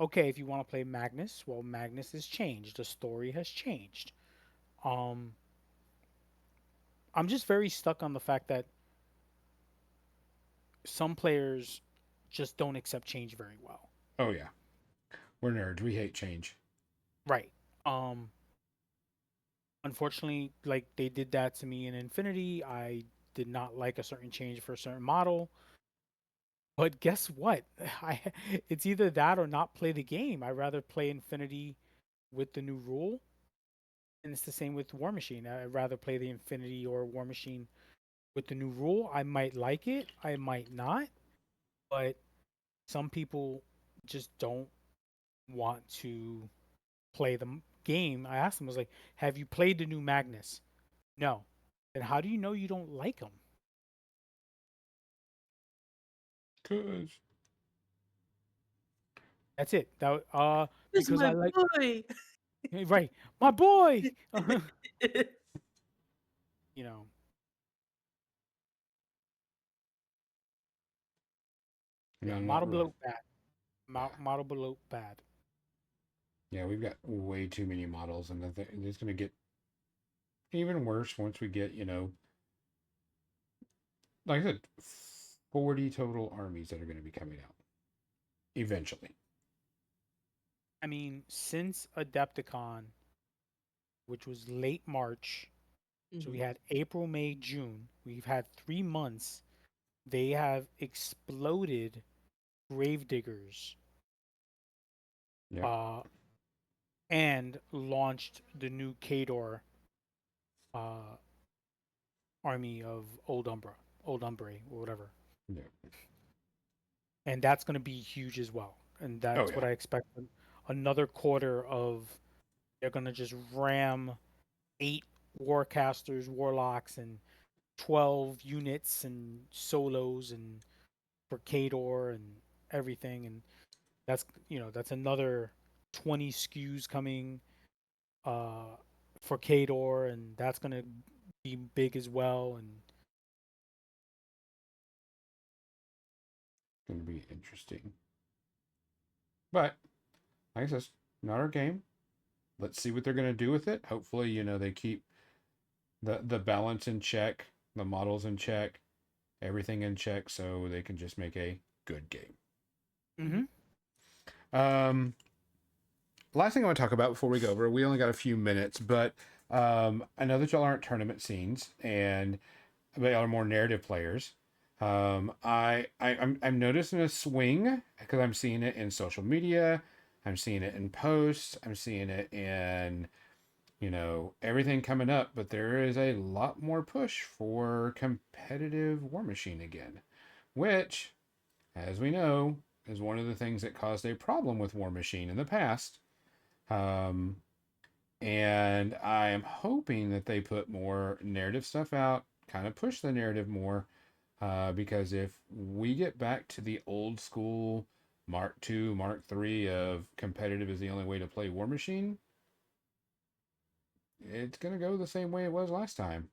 Okay, if you want to play Magnus, well, Magnus has changed. The story has changed. Um, I'm just very stuck on the fact that some players just don't accept change very well. Oh, yeah. We're nerds. We hate change. Right. Um, Unfortunately, like they did that to me in Infinity. I did not like a certain change for a certain model. But guess what? I it's either that or not play the game. I rather play Infinity with the new rule. And it's the same with Warmachine. I'd rather play the Infinity or Warmachine with the new rule. I might like it, I might not, but some people just don't want to play the game. I asked them, I was like, "Have you played the new Magnus?" No. Then how do you know you don't like him? Cause That's it. That Who's because I my like boy? right, my boy. You know, yeah, I'm not model really. below bad. Model below bad. Yeah, we've got way too many models, and I think it's going to get even worse once we get, like I said, 40 total armies that are going to be coming out eventually. I mean, since Adepticon, which was late March, so we Mhm. had April, May, June. We've had 3 months. They have exploded Gravediggers Yep. uh, and launched the new Kador uh, army of Old Umbre, or whatever. Yeah. And that's going to be huge as well. And Oh, that's yeah. what I expect. Another quarter of they're going to just ram 8 Warcasters, Warlocks, and 12 units and solos and for Kador and everything. And that's that's another 20 SKUs coming uh, for Kador, and that's going to be big as well. And Going to be interesting. But, like I said, not our game. Let's see what they're going to do with it. Hopefully, they keep the balance in check, the models in check, everything in check, so they can just make a good game. mm-hmm. Um, Last thing I want to talk about before we go over, we only got a few minutes, but I know that y'all aren't tournament scenes and but y'all are more narrative players. I'm noticing a swing because I'm seeing it in social media, I'm seeing it in posts, I'm seeing it in everything coming up, but there is a lot more push for competitive Warmachine again, which, as we know, is one of the things that caused a problem with Warmachine in the past. Um, and I am hoping that they put more narrative stuff out, kind of push the narrative more, because if we get back to the old school Mark II, Mark III of competitive is the only way to play Warmachine, it's gonna go the same way it was last time.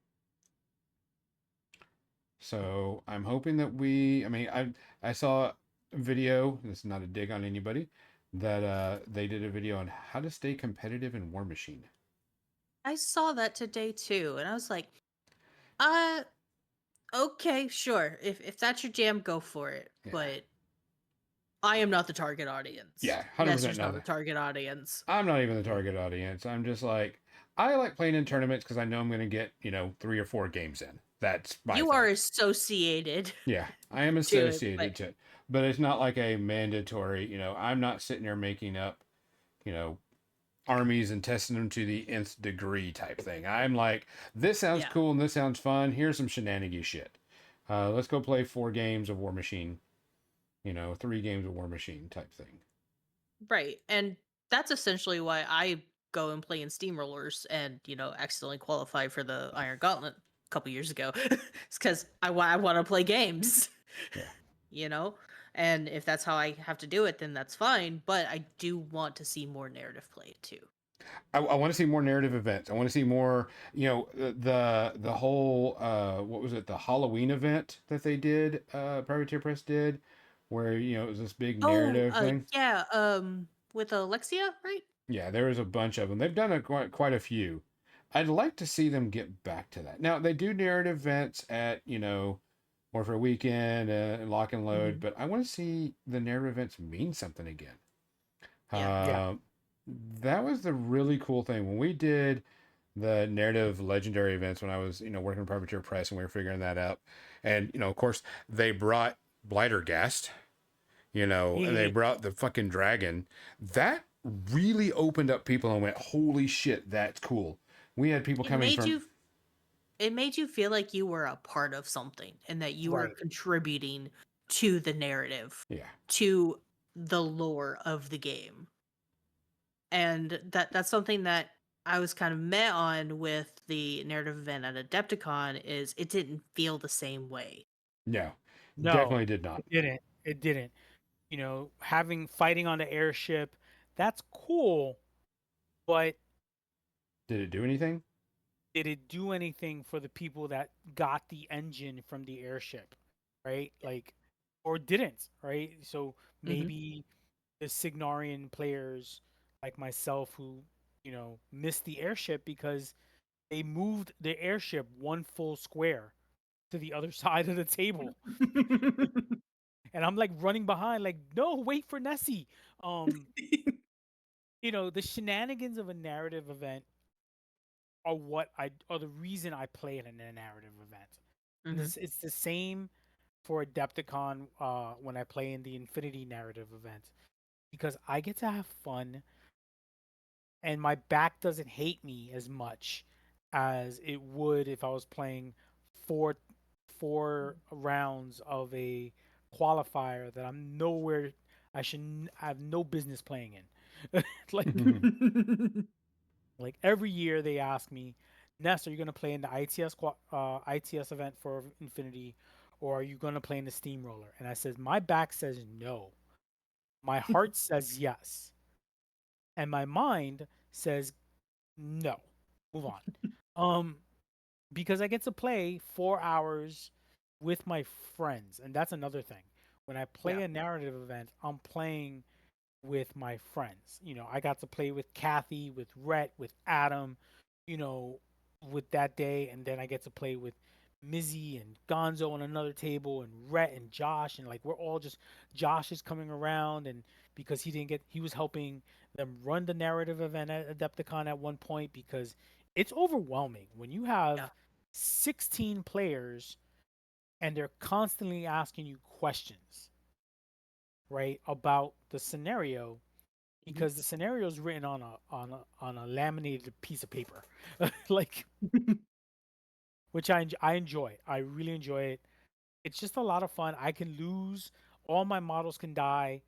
So I'm hoping that I mean, I saw a video. This is not a dig on anybody. That they did a video on how to stay competitive in Warmachine. I saw that today too, and I was like, uh, okay, sure. If that's your jam, go for it. Yeah. But I am not the target audience. Yeah, 100% Nestor's not not. the target audience. I'm not even the target audience. I'm just like, I like playing in tournaments because I know I'm going to get, 3 or 4 games in. That's my You thing. are associated Yeah, I am to it, associated to it, but it's not like a mandatory, I'm not sitting there making up, you know, armies and testing them to the nth degree type thing. I'm like, this sounds yeah. cool and this sounds fun. Here's some shenanigans shit. Let's go play 4 games of Warmachine, 3 games of Warmachine type thing. Right. And that's essentially why I go and play in steamrollers and, accidentally qualify for the Iron Gauntlet a couple years ago. It's because I want to play games, Yeah. And if that's how I have to do it, then that's fine. But I do want to see more narrative played too. I want to see more narrative events. I want to see more, the whole what was it, the Halloween event that they did, Privateer Press did, where it was this big narrative thing. Yeah, with Alexia, right? Yeah, there was a bunch of them. They've done quite a few. I'd like to see them get back to that. Now they do narrative events at Warfare Weekend, Lock and Load, but I want to see the narrative events mean something again. Yeah. That was the really cool thing when we did the narrative legendary events when I was working in Privateer Press and we were figuring that out, and of course they brought Blightergast, and they brought the fucking dragon. That really opened up people and went, holy shit, that's cool. We had people coming from. It made you feel like you were a part of something and that you were contributing to the narrative, to the lore of the game. And that's something that I was kind of met on with the narrative event at Adepticon is it didn't feel the same way. No, No, definitely did not. It didn't. Fighting on the airship, that's cool, but did it do anything? Did it do anything for the people that got the engine from the airship, right? Like, or didn't, right? So maybe the Signarian players like myself who, missed the airship because they moved the airship one full square to the other side of the table. And I'm like running behind, like, no, wait for Nessie. The shenanigans of a narrative event are the reason I play in a narrative event. And it's the same for Adepticon when I play in the Infinity narrative event because I get to have fun and my back doesn't hate me as much as it would if I was playing four rounds of a qualifier that I have no business playing in. like like every year they ask me, Ness, are you going to play in the ITS event for Infinity, or are you going to play in the Steamroller? And I says my back says no, my heart says yes, and my mind says no. Move on. Because I get to play 4 hours with my friends, and that's another thing. When I play a narrative event, I'm playing with my friends. I got to play with Kathy, with Rhett, with Adam, with that day, and then I get to play with Mizzy and Gonzo on another table, and Rhett and Josh, and like we're all just Josh is coming around, and because he was helping them run the narrative event at Adepticon at one point because it's overwhelming when you have 16 players and they're constantly asking you questions, right, about the scenario because the scenario is written on a laminated piece of paper, like which I enjoy. I really enjoy it. It's just a lot of fun. I can lose, all my models can die,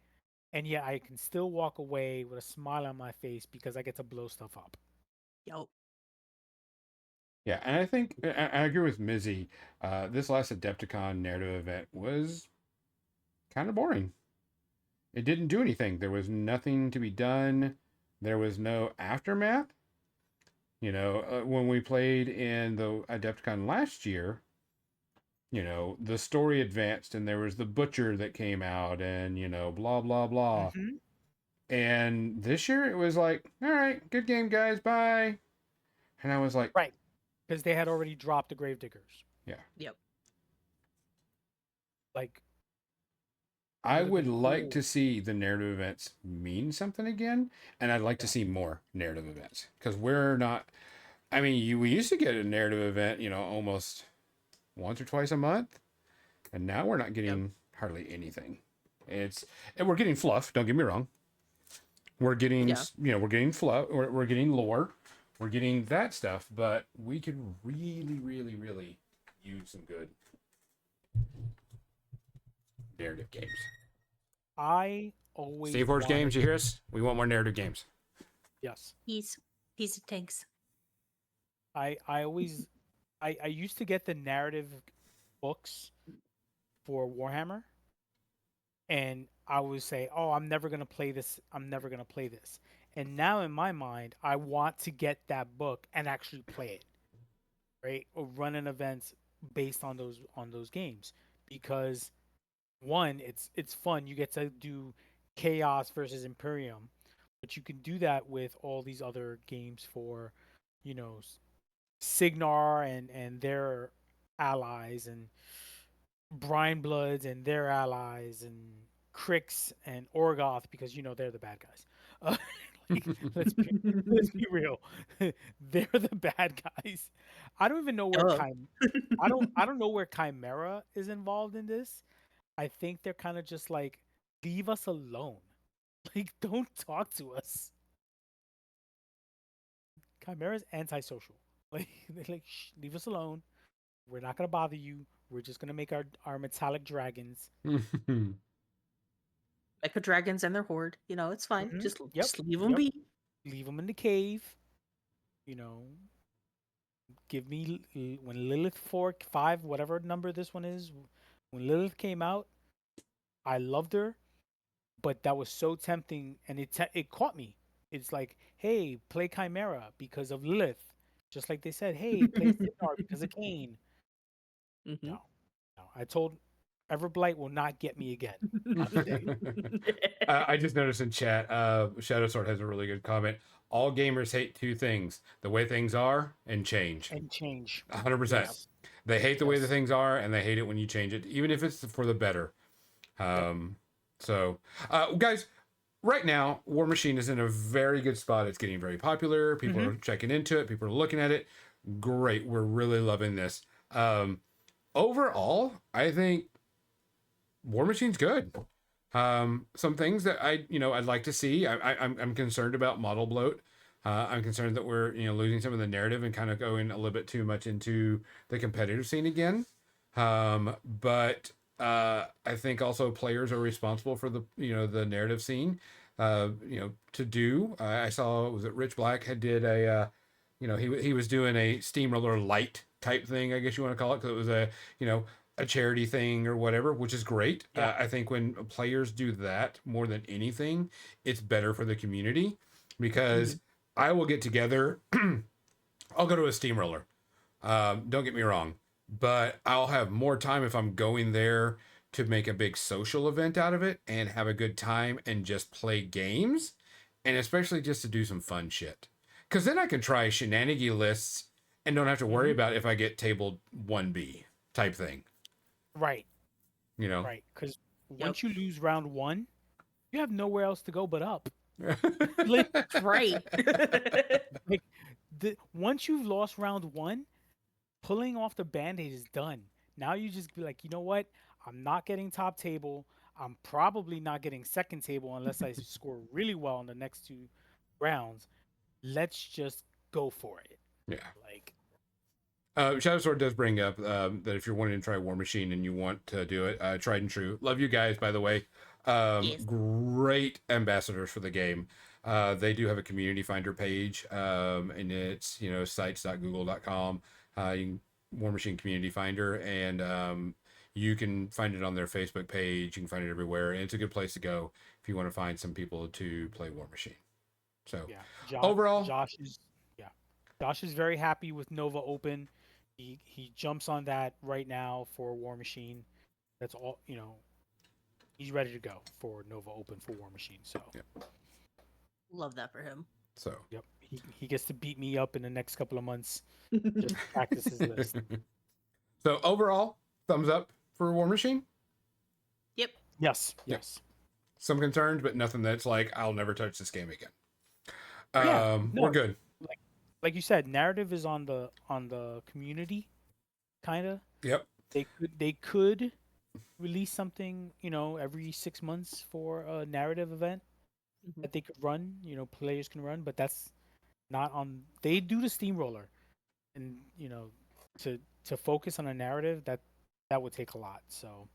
and yet I can still walk away with a smile on my face because I get to blow stuff up. Yep. Yeah, and I think I agree with Mizzy. This last Adepticon narrative event was kind of boring. It didn't do anything. There was nothing to be done. There was no aftermath. When we played in the Adepticon last year, the story advanced and there was the butcher that came out and, blah, blah, blah. Mm-hmm. And this year it was like, all right, good game, guys. Bye. And I was like, right. Because they had already dropped the Gravediggers. Yeah. Yep. Like, I Would've would been like cool. to see the narrative events mean something again, and I'd like to see more narrative events because we're not. I mean, we used to get a narrative event, almost once or twice a month, and now we're not Yep. getting hardly anything. And we're getting fluff. Don't get me wrong. We're getting, Yeah. we're getting fluff. We're getting lore. We're getting that stuff, but we could really, really, really use some good narrative games. I always Steve Forge wanted. games, you hear us? We want more narrative games. Yes. Piece of tanks. I always I used to get the narrative books for Warhammer, and I would say, "Oh, I'm never gonna play this. I'm never gonna play this." And now in my mind, I want to get that book and actually play it, right? Or run an events based on those games because one, it's fun. You get to do Chaos versus Imperium, but you can do that with all these other games for, you know, Signar and their allies, and Brine Bloods and their allies, and Crix and Orgoth, because they're the bad guys. Like, let's be real, they're the bad guys. I don't even know where Oh. I don't know where Chimera is involved in this. I think they're kind of just like, leave us alone. Like, don't talk to us. Chimera's antisocial. Like, they're like, shh, leave us alone. We're not gonna bother you. We're just gonna make our metallic dragons. Mecha dragons and their horde. It's fine. Mhm. Just Yep. just leave them Yep. be. Leave them in the cave. You know, give me when Lilith 4, 5, whatever number this one is. When Lilith came out, I loved her, but that was so tempting, and it caught me. It's like, hey, play Chimera because of Lilith, just like they said, hey, play Signar because of Cain. Mhm. No, no. I told Everblight will not get me again on the day. I just noticed in chat, Shadow Sword has a really good comment. All gamers hate two things: the way things are and change. And change. 100%. Yes. They hate the way the Yes. things are, and they hate it when you change it, even if it's for the better. Yep. Guys, right now, Warmachine is in a very good spot. It's getting very popular. People Mhm. are checking into it. People are looking at it. Great. We're really loving this. Overall, I think Warmachine's good. Some things that I'd like to see. I'm concerned about model bloat. I'm concerned that we're losing some of the narrative and kind of going a little bit too much into the competitive scene again. But I think also players are responsible for the narrative scene. To do. I saw, was it Rich Black had did a he was doing a steamroller light type thing, I guess you want to call it, because it was a charity thing or whatever, which is great. Yeah. I think when players do that more than anything, it's better for the community because Mhm. I will get together. I'll go to a steamroller. Don't get me wrong, but I'll have more time if I'm going there to make a big social event out of it and have a good time and just play games, and especially just to do some fun shit. Because then I can try shenanigan lists and don't have to worry Mhm. about if I get tabled 1B type thing. Right. You know. Right. Because Yep. once you lose round one, you have nowhere else to go but up. Like, That's right. like once you've lost round one, pulling off the band-aid is done. Now you just be like, you know what? I'm not getting top table. I'm probably not getting second table unless I score really well in the next two rounds. Let's just go for it. Yeah. Like, Shadow Sword does bring up that if you're wanting to try Warmachine and you want to do it, tried and true. Love you guys, by the way. Yes. Great ambassadors for the game. They do have a community finder page, and it's sites.google.com. Warmachine Community Finder, and you can find it on their Facebook page. You can find it everywhere, and it's a good place to go if you want to find some people to play Warmachine. So yeah, overall, Josh is yeah, Josh is very happy with Nova Open. He jumps on that right now for War Machine. That's all, he's ready to go for Nova Open for War Machine. So, yeah. Love that for him. So yep, he gets to beat me up in the next couple of months just to practice his list. So overall, thumbs up for Warmachine. Yep. Yes, Yep. yes. Some concerns, but nothing that's like I'll never touch this game again. Yeah, We're no, good. like you said, narrative is on the community, kind of. Yep. They could release something, every 6 months for a narrative event Mhm. that they could run. Players can run, but that's not on. They do the steamroller, and to focus on a narrative that would take a lot. So,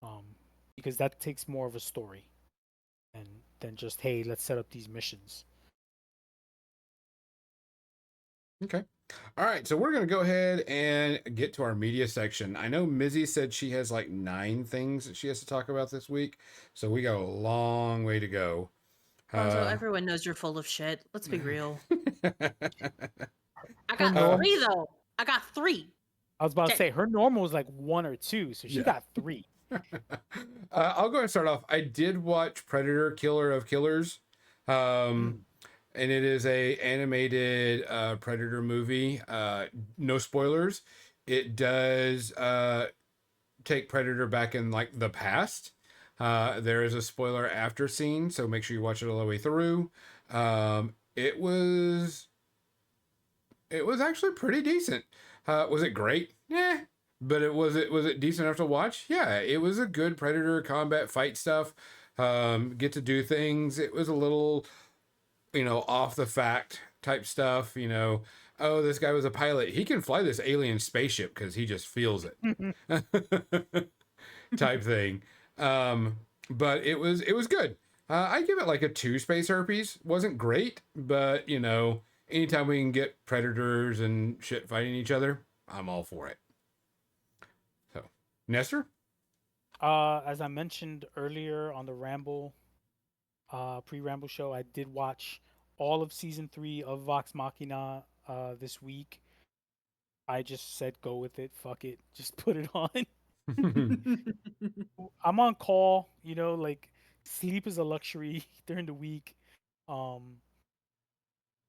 um, because that takes more of a story and than just, hey, let's set up these missions. Okay. All right. So we're going to go ahead and get to our media section. I know Mizzy said she has like 9 things that she has to talk about this week. So we got a long way to go. Gonzo, everyone knows you're full of shit. Let's be real. I Her got norm, three though. I got three. I was about to Okay. say her normal is like 1 or 2, so she Yeah. got 3. I'll go ahead and start off. I did watch Predator Killer of Killers. Mm. And it is a animated Predator movie. No spoilers. It does take Predator back in like the past. There is a spoiler after scene, so make sure you watch it all the way through. It was actually pretty decent. Was it great? Yeah. But was it decent enough to watch? Yeah, it was a good Predator combat fight stuff. Get to do things. It was a little, off the fact type stuff. Oh, this guy was a pilot. He can fly this alien spaceship because he just feels it. Type thing. Um, but it was good. I give it like a 2 space herpes. Wasn't great, but anytime we can get predators and shit fighting each other, I'm all for it. So, Nestor? As I mentioned earlier on the Ramble, pre-Ramble show, I did watch all of season 3 of Vox Machina this week. I just said go with it, fuck it, just put it on. I'm on call, like sleep is a luxury during the week. Um,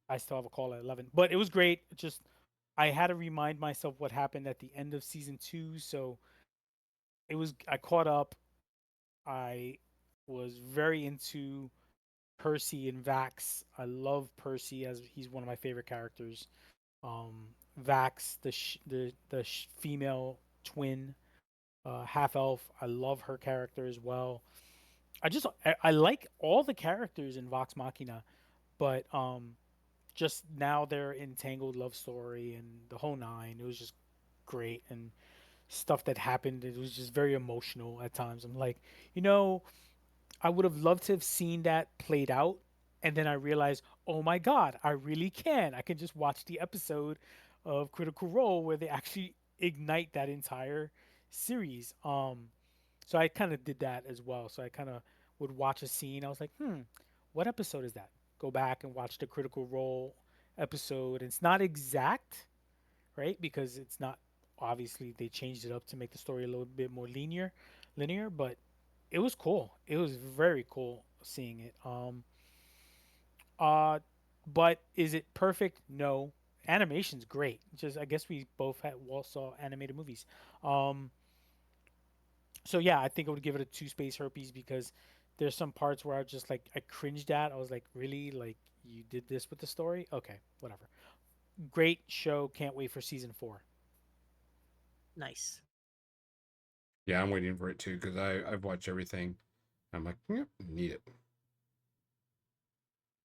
I still have a call at 11, but it was great. Just I had to remind myself what happened at the end of season 2, so I caught up. I was very into Percy and Vax. I love Percy as he's one of my favorite characters. Vax, the female twin, half elf. I love her character as well. I like all the characters in Vox Machina, but just now their entangled love story and the whole nine. It was just great, and stuff that happened. It was just very emotional at times. I'm like, you know, I would have loved to have seen that played out. And then I realized, oh my God, I really can. I can just watch the episode of Critical Role where they actually ignite that entire series. So I kind of did that as well. So I kind of would watch a scene. I was like, what episode is that? Go back and watch the Critical Role episode. It's not exact, right? Because it's not, obviously they changed it up to make the story a little bit more linear, but it was cool. It was very cool seeing it. Uh, but is it perfect? No. Animation's great. Just I guess we both saw animated movies. Um, so yeah, I think I would give it a 2 space herpes because there's some parts where I just like I cringed at. I was like, really? Like you did this with the story? Okay, whatever. Great show. Can't wait for season 4. Nice. Yeah, I'm waiting for it too because I've watched everything. I'm like, yep, need it.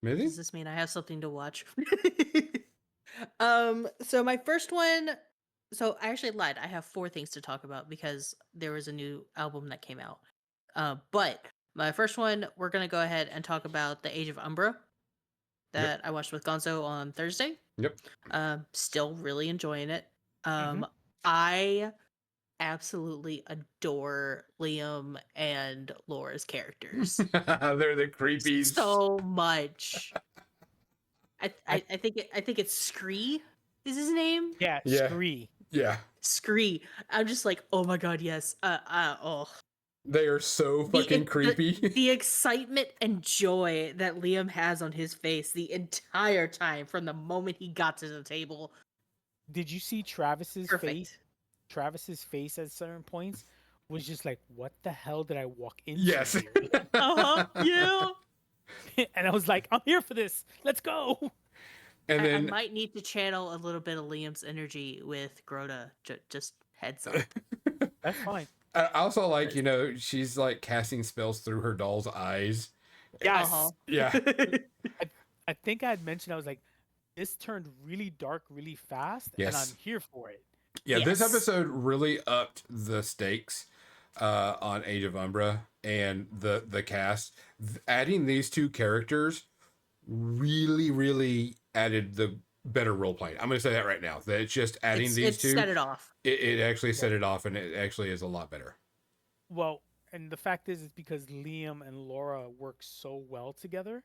Mizzy? Does this mean I have something to watch? So my first one, so I actually lied. I have 4 things to talk about because there was a new album that came out. But my first one, we're gonna go ahead and talk about The Age of Umbra Yep. that I watched with Gonzo on Thursday. Yep. Still really enjoying it. Mhm. I absolutely adore Liam and Laura's characters They're the creepies. so much. I I I think it's Scree is his name. Yeah, Yeah. Scree. Yeah. Scree. I'm just like, oh my god, yes. Oh, They are so fucking creepy. the excitement and joy that Liam has on his face the entire time from the moment he got to the table. Did you see Travis's face? Perfect. Travis's face at certain points was just like, what the hell did I walk into Yes. here? Yeah. And I was like, I'm here for this. Let's go. And I then might need to channel a little bit of Liam's energy with Grota. Just heads up. That's fine. I also like, she's like casting spells through her doll's eyes. Yes. Yeah. I, I think I had mentioned, I was like, this turned really dark really fast, and I'm Yes. here for it. Yeah, this Yes. episode really upped the stakes on Age of Umbra and the cast. Adding these two characters really, really added the better role playing. I'm going to say that right now. That it's just adding these It's two. set it off. It actually Yeah. set it off, and it actually is a lot better. Well, and the fact is, it's because Liam and Laura work so well together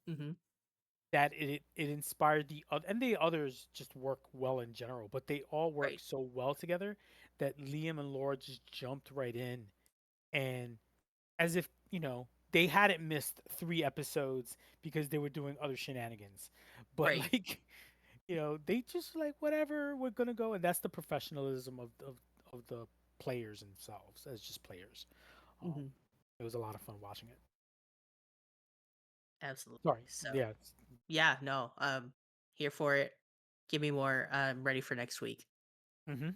Mm-hmm. that it inspired the other, and the others just work well in general, but they all work Right. so well together that Liam and Laura just jumped right in, and as if, they hadn't missed 3 episodes because they were doing other shenanigans. But Right. like, they just like, whatever, we're gonna go, and that's the professionalism of the players themselves as just players. Um, Mm-hmm. it was a lot of fun watching it. Absolutely. Sorry. So Yeah. yeah, no. Here for it. Give me more. I'm ready for next week. Mm-hmm.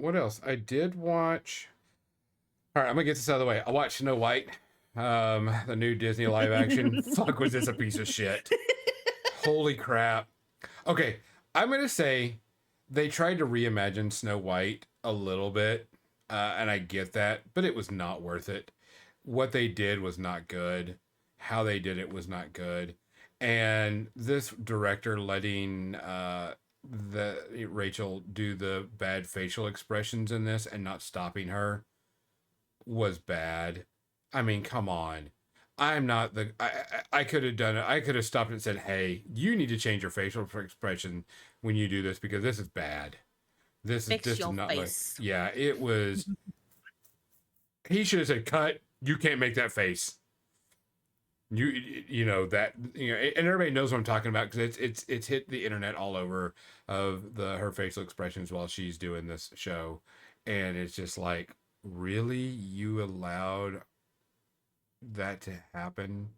What else? I did watch. All right, I'm gonna get this out of the way. I watched Snow White, the new Disney live action. Fuck, was this a piece of shit? Holy crap. Okay, I'm gonna say they tried to reimagine Snow White a little bit, and I get that, but it was not worth it. What they did was not good. How they did it was not good. And this director letting the Rachel do the bad facial expressions in this and not stopping her was bad. I mean, come on. I'm not the. I could have done it. I could have stopped and said, "Hey, you need to change your facial expression when you do this because this is bad. Fix This is your not like." face. Yeah, it was. He should have said, "Cut. You can't make that face." You know that and everybody knows what I'm talking about because it's hit the internet all over of her facial expressions while she's doing this show, and it's just like, really, you allowed that to happen?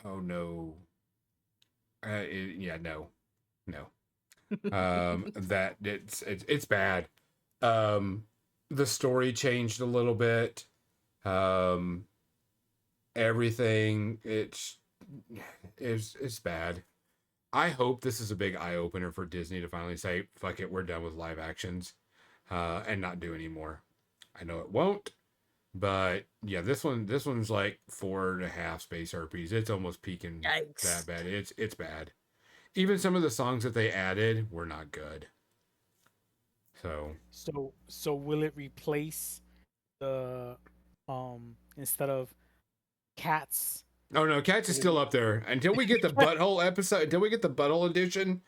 Oh no. Yeah, no, no. That it's bad. Um, the story changed a little bit. Um, everything it's bad. I hope this is a big eye opener for Disney to finally say, "Fuck it, we're done with live actions," and not do anymore. I know it won't. But yeah, this one's like 4.5 space herpes. It's almost peaking Yikes. that bad. It's bad. Even some of the songs that they added were not good. So So will it replace the instead of cats? oh no, Cats is Will it still be up there. Until we get the butthole episode, until we get the butthole edition,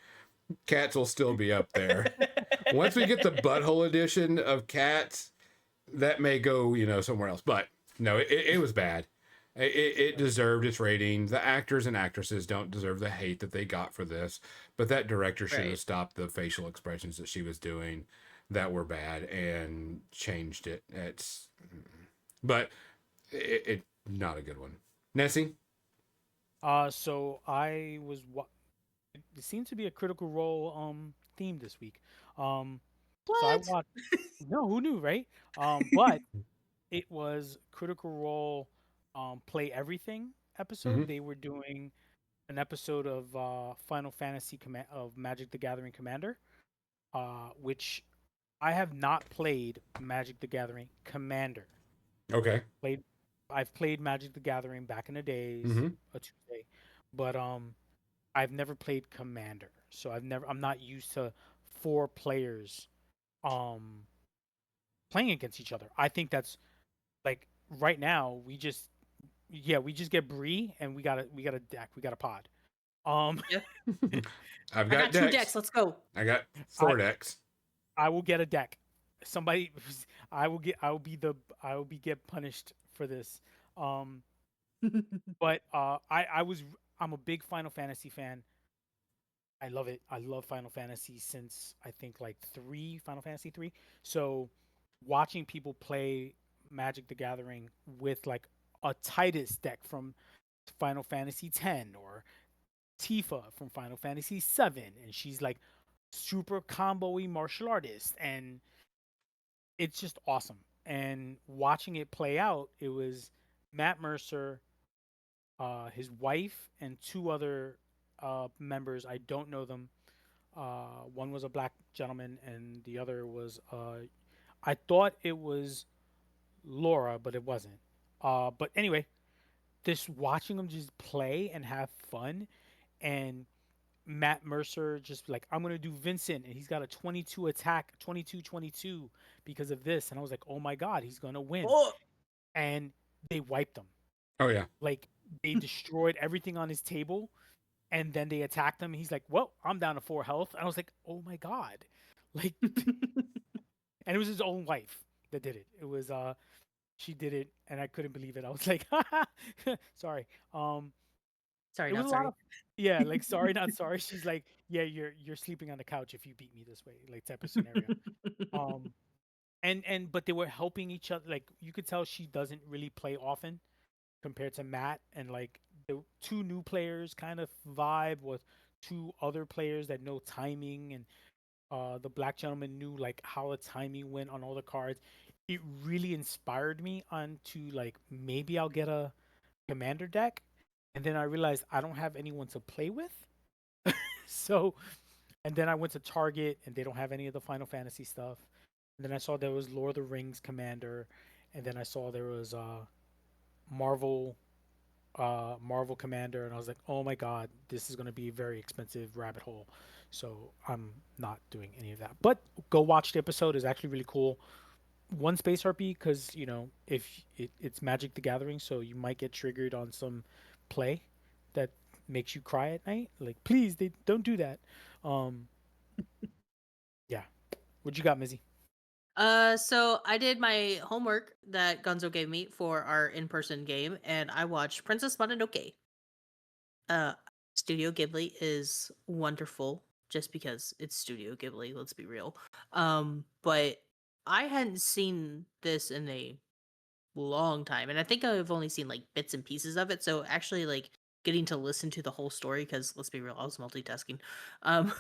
Cats will still be up there. Once we get the butthole edition of Cats, that may go, somewhere else. But no, it was bad. It deserved its rating. The actors and actresses don't deserve the hate that they got for this, but that director should have Right. stopped the facial expressions that she was doing that were bad and changed it. But it not a good one. Nessie? So I was it seemed to be a Critical Role theme this week. So I What? watched. No, who knew, right? But it was Critical Role Play Everything episode. Mm-hmm. They were doing an episode of Final Fantasy of Magic the Gathering Commander, which I have not played Magic the Gathering Commander. Okay. Played I've played Magic the Gathering back in the days, Mm-hmm. a Tuesday, but I've never played Commander. So I'm not used to 4 players um playing against each other. I think that's like right now we just get Bree and we got a deck, we got a pod. Um Yep. I've I got got 2 decks. decks. Let's go. I got I 4 decks. I will get a deck. Somebody I will be get punished for this. Um but I'm a big Final Fantasy fan. I love it. I love Final Fantasy since I think like Final Fantasy 3. So watching people play Magic the Gathering with like a Titus deck from Final Fantasy 10 or Tifa from Final Fantasy 7, and she's like super combo-y martial artist, and it's just awesome. And watching it play out, it was Matt Mercer, his wife, and two other members. I don't know them. One was a black gentleman, and the other was I thought it was Laura, but it wasn't. But anyway, this watching them just play and have fun, and Matt Mercer just like, I'm gonna do Vincent, and he's got a 22 attack, 22-22 because of this, and I was like, oh my god, he's gonna win, Oh, and they wiped him. Oh yeah. Like they destroyed everything on his table, and then they attacked him. He's like, well, I'm down to 4 health, and I was like, oh my god, like, and it was his own wife that did it. It was she did it, and I couldn't believe it. I was like, sorry. sorry, It was not a lot sorry. of yeah, like sorry, not sorry. She's like, yeah, you're sleeping on the couch if you beat me this way, like type of scenario. Um, and but they were helping each other. Like you could tell she doesn't really play often compared to Matt, and like the two new players kind of vibe with two other players that know timing, and the black gentleman knew like how the timing went on all the cards. It really inspired me on to like maybe I'll get a commander deck, and then I realized I don't have anyone to play with. So, and then I went to Target and they don't have any of the Final Fantasy stuff. And then I saw there was Lord of the Rings Commander, and then I saw there was Marvel Marvel Commander, and I was like, "Oh my god, this is going to be a very expensive rabbit hole." So, I'm not doing any of that. But go watch the episode. It's actually really cool. One space harpy because if it's Magic the Gathering, so you might get triggered on some play that makes you cry at night. Like, please, they don't do that. Um, yeah. What you got, Mizzy? So I did my homework that Gonzo gave me for our in-person game, and I watched Princess Mononoke. Uh, Studio Ghibli is wonderful just because it's Studio Ghibli, let's be real. But I hadn't seen this in a long time, and I think I've only seen like bits and pieces of it. So actually, like getting to listen to the whole story, because let's be real, I was multitasking. Um,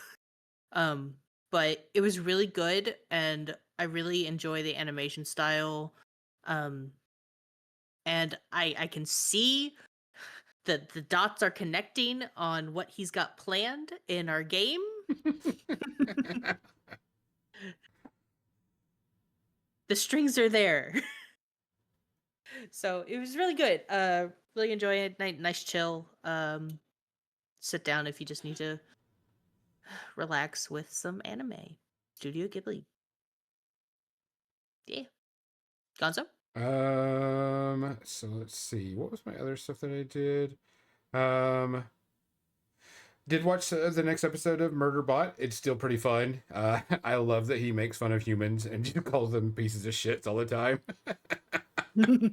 um, but it was really good, and I really enjoy the animation style. Um, and I can see that the dots are connecting on what he's got planned in our game. The strings are there. So it was really good. Really enjoy it. Nice chill. Sit down if you just need to relax with some anime. Studio Ghibli. Yeah. Gonzo? So let's see. What was my other stuff that I did? Um, did watch the next episode of Murderbot. It's still pretty fun. I love that he makes fun of humans and just calls them pieces of shit all the time. And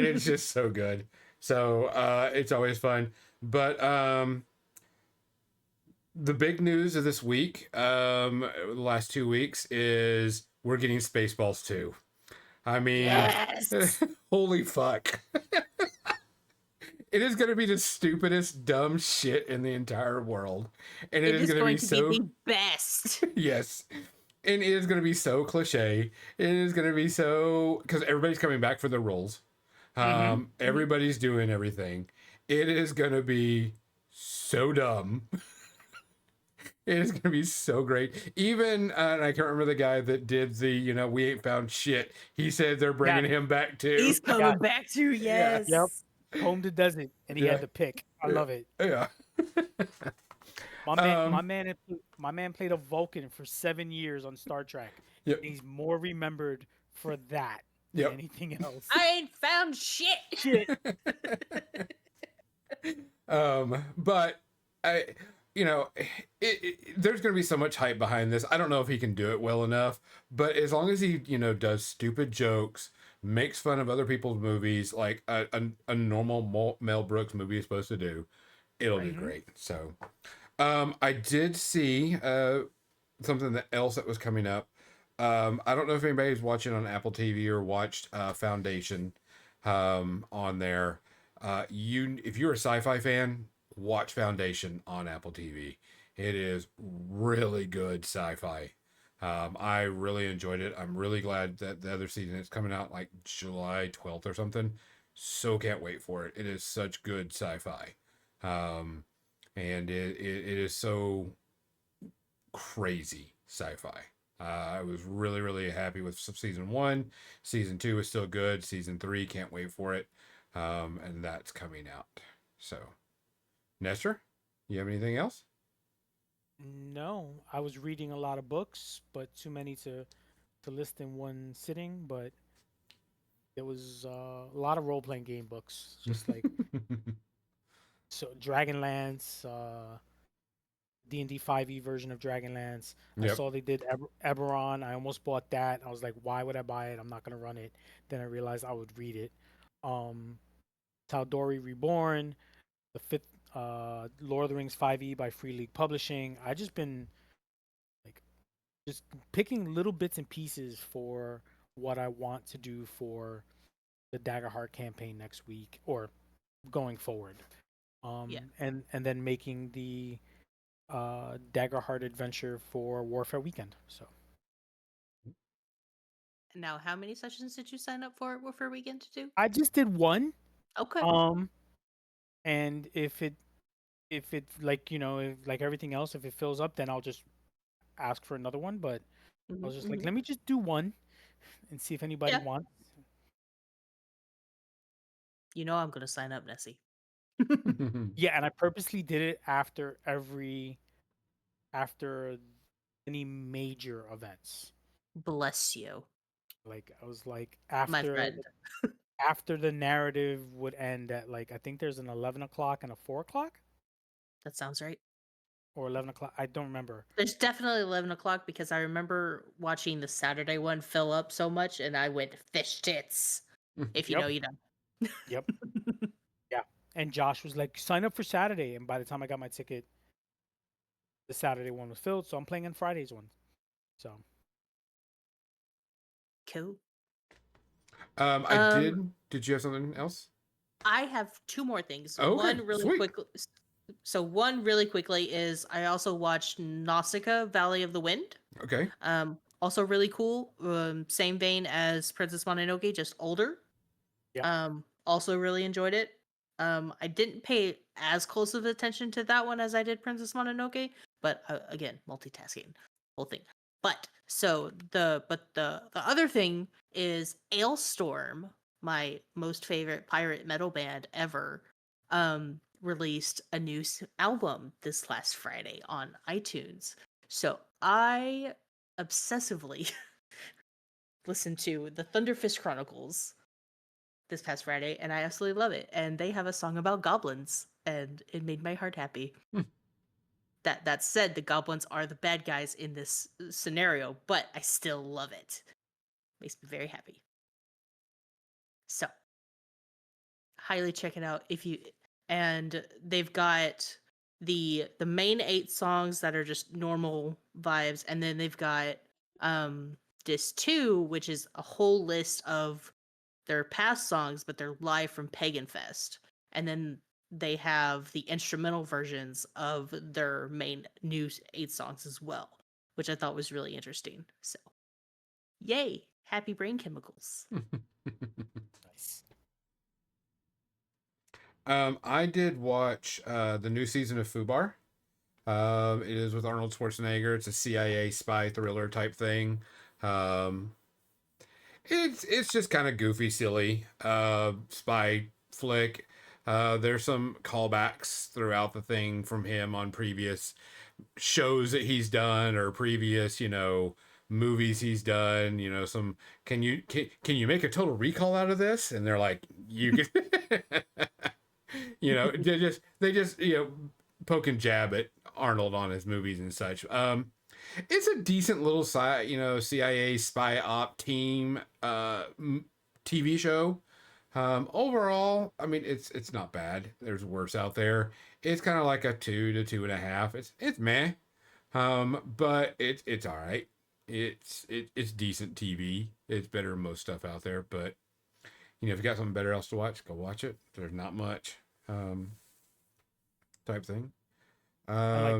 it's just so good. So it's always fun. But the big news of this week, the last 2 weeks, is we're getting Spaceballs 2. I mean, Yes. holy fuck. It is going to be the stupidest, dumb shit in the entire world. And It is is going to be going to so. be the best. Yes. And it is going to be so cliche. It is going to be so. Because everybody's coming back for their roles. Everybody's doing everything. It is going to be so dumb. It is going to be so great. Even, and I can't remember the guy that did the, we ain't found shit. He said they're bringing him back too. He's coming back too, Yeah. yes. Yep. Home to Desert, and he Yeah. had to pick. I love it. Yeah. My man played a Vulcan for 7 years on Star Trek. Yep. And he's more remembered for that than Yep. anything else. I ain't found shit. Shit. But I, there's going to be so much hype behind this. I don't know if he can do it well enough, but as long as he, does stupid jokes, makes fun of other people's movies, like a normal Mel Brooks movie is supposed to do, it'll be great. So, I did see something else that was coming up. I don't know if anybody's watching on Apple TV or watched Foundation on there. If you're a sci-fi fan, watch Foundation on Apple TV. It is really good sci-fi. I really enjoyed it. I'm really glad that the other season is coming out like July 12th or something. So can't wait for it. It is such good sci-fi. And it is so crazy sci-fi. I was really, really happy with season one. Season two is still good. Season three, can't wait for it. And that's coming out. So, Nestor, you have anything else? No, I was reading a lot of books, but too many to list in one sitting. But there was a lot of role playing game books, just like so Dragonlance, D&D 5e version of Dragonlance. I Yep. saw they did Eberron. I almost bought that. I was like, why would I buy it? I'm not gonna run it. Then I realized I would read it. Um, Tal'Dorei Reborn, the fifth Lord of the Rings 5e by Free League Publishing. I just been like just picking little bits and pieces for what I want to do for the Daggerheart campaign next week or going forward. Yeah. And then making the Daggerheart adventure for Warfare Weekend. So Now, how many sessions did you sign up for weekend to do? I just did one. Okay. Um, and if it like if, like everything else, if it fills up, then I'll just ask for another one. But I was just like, Hmm. let me just do one and see if anybody Yeah. wants. You know I'm gonna sign up, Nessie. Yeah, and I purposely did it after any major events. Bless you, Like I was like my friend. after the narrative would end at like I think there's an 11 o'clock and a 4 o'clock That sounds right. or 11 o'clock. I don't remember. There's definitely 11 o'clock because I remember watching the Saturday one fill up so much, and I went fish tits. If you know, Yep, you know. yep, yeah. And Josh was like, sign up for Saturday, and by the time I got my ticket, the Saturday one was filled, so I'm playing on Friday's one. So Cool. I Um, did. Did you have something else? I have two more things. Oh, okay, One really sweet. quick. So one really quickly is I also watched Nausicaa, Valley of the Wind. Okay. Also really cool. Same vein as Princess Mononoke, just older. yeah, Also really enjoyed it. I didn't pay as close of attention to that one as I did Princess Mononoke, but again, multitasking, whole thing. But so the other thing is Ailstorm, my most favorite pirate metal band ever, released a new album this last Friday on iTunes. So I obsessively listened to the Thunderfist Chronicles this past Friday, and I absolutely love it. And they have a song about goblins, and it made my heart happy. Hmm. That said, the goblins are the bad guys in this scenario, but I still love it. Makes me very happy. So, highly check it out if you. And they've got the main 8 songs that are just normal vibes, and then they've got disc 2, which is a whole list of their past songs, but they're live from Pagan Fest. And then they have the instrumental versions of their main new 8 songs as well, which I thought was really interesting. So, yay, happy brain chemicals. nice. I did watch the new season of Fubar. It is with Arnold Schwarzenegger. It's a CIA spy thriller type thing. Um, it's just kind of goofy, silly spy flick. There's some callbacks throughout the thing from him on previous shows that he's done or previous, movies he's done. Some can you make a total recall out of this? And they're like, you can, they just poke and jab at Arnold on his movies and such. It's a decent little CIA spy op team TV show. Overall, I mean, it's not bad. There's worse out there. It's kind of like a 2 to 2.5. It's meh. But it's all right. It's decent TV. It's better than most stuff out there. But if you got something better else to watch, go watch it. There's not much. Type thing. I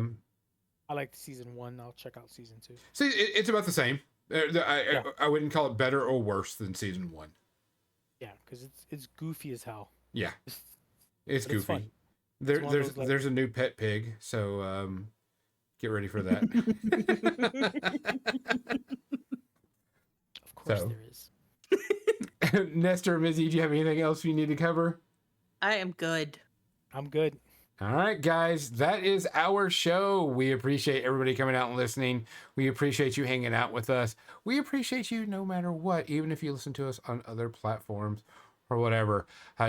like season 1. I'll check out season 2. See, it's about the same. I wouldn't call it better or worse than season 1. Yeah, because it's goofy as hell. Yeah, it's goofy. Fun. There's a new pet pig, so get ready for that. Of course there is. Nestor, Mizzy, do you have anything else you need to cover? I am good. I'm good. All right, guys, that is our show. We appreciate everybody coming out and listening. We appreciate you hanging out with us. We appreciate you no matter what, even if you listen to us on other platforms or whatever.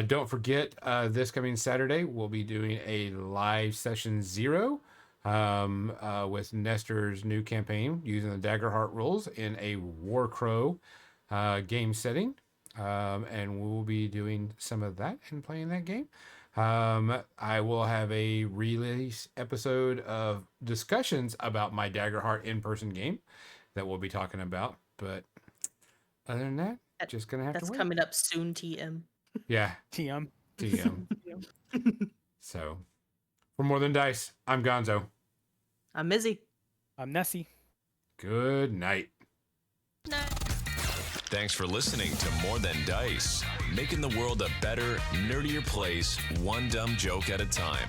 Don't forget, this coming Saturday, we'll be doing a live session 0 with Nestor's new campaign using the Daggerheart rules in a Warcrow game setting. And we'll be doing some of that and playing that game. I will have a release episode of discussions about my Daggerheart in-person game that we'll be talking about. But other than that, just gonna have to wait. That's coming up soon, TM. Yeah. TM. So, for More Than Dice, I'm Gonzo. I'm Mizzy. I'm Nessie. Good night. Thanks for listening to More Than Dice, making the world a better, nerdier place, one dumb joke at a time.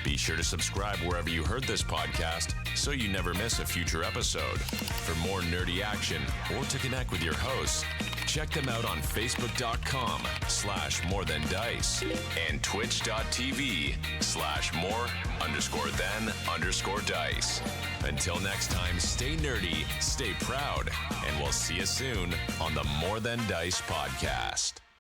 Be sure to subscribe wherever you heard this podcast so you never miss a future episode. For more nerdy action or to connect with your hosts, check them out on Facebook.com/morethandice and Twitch.tv/more_than_dice. Until next time, stay nerdy, stay proud, and we'll see you soon on the More Than Dice podcast.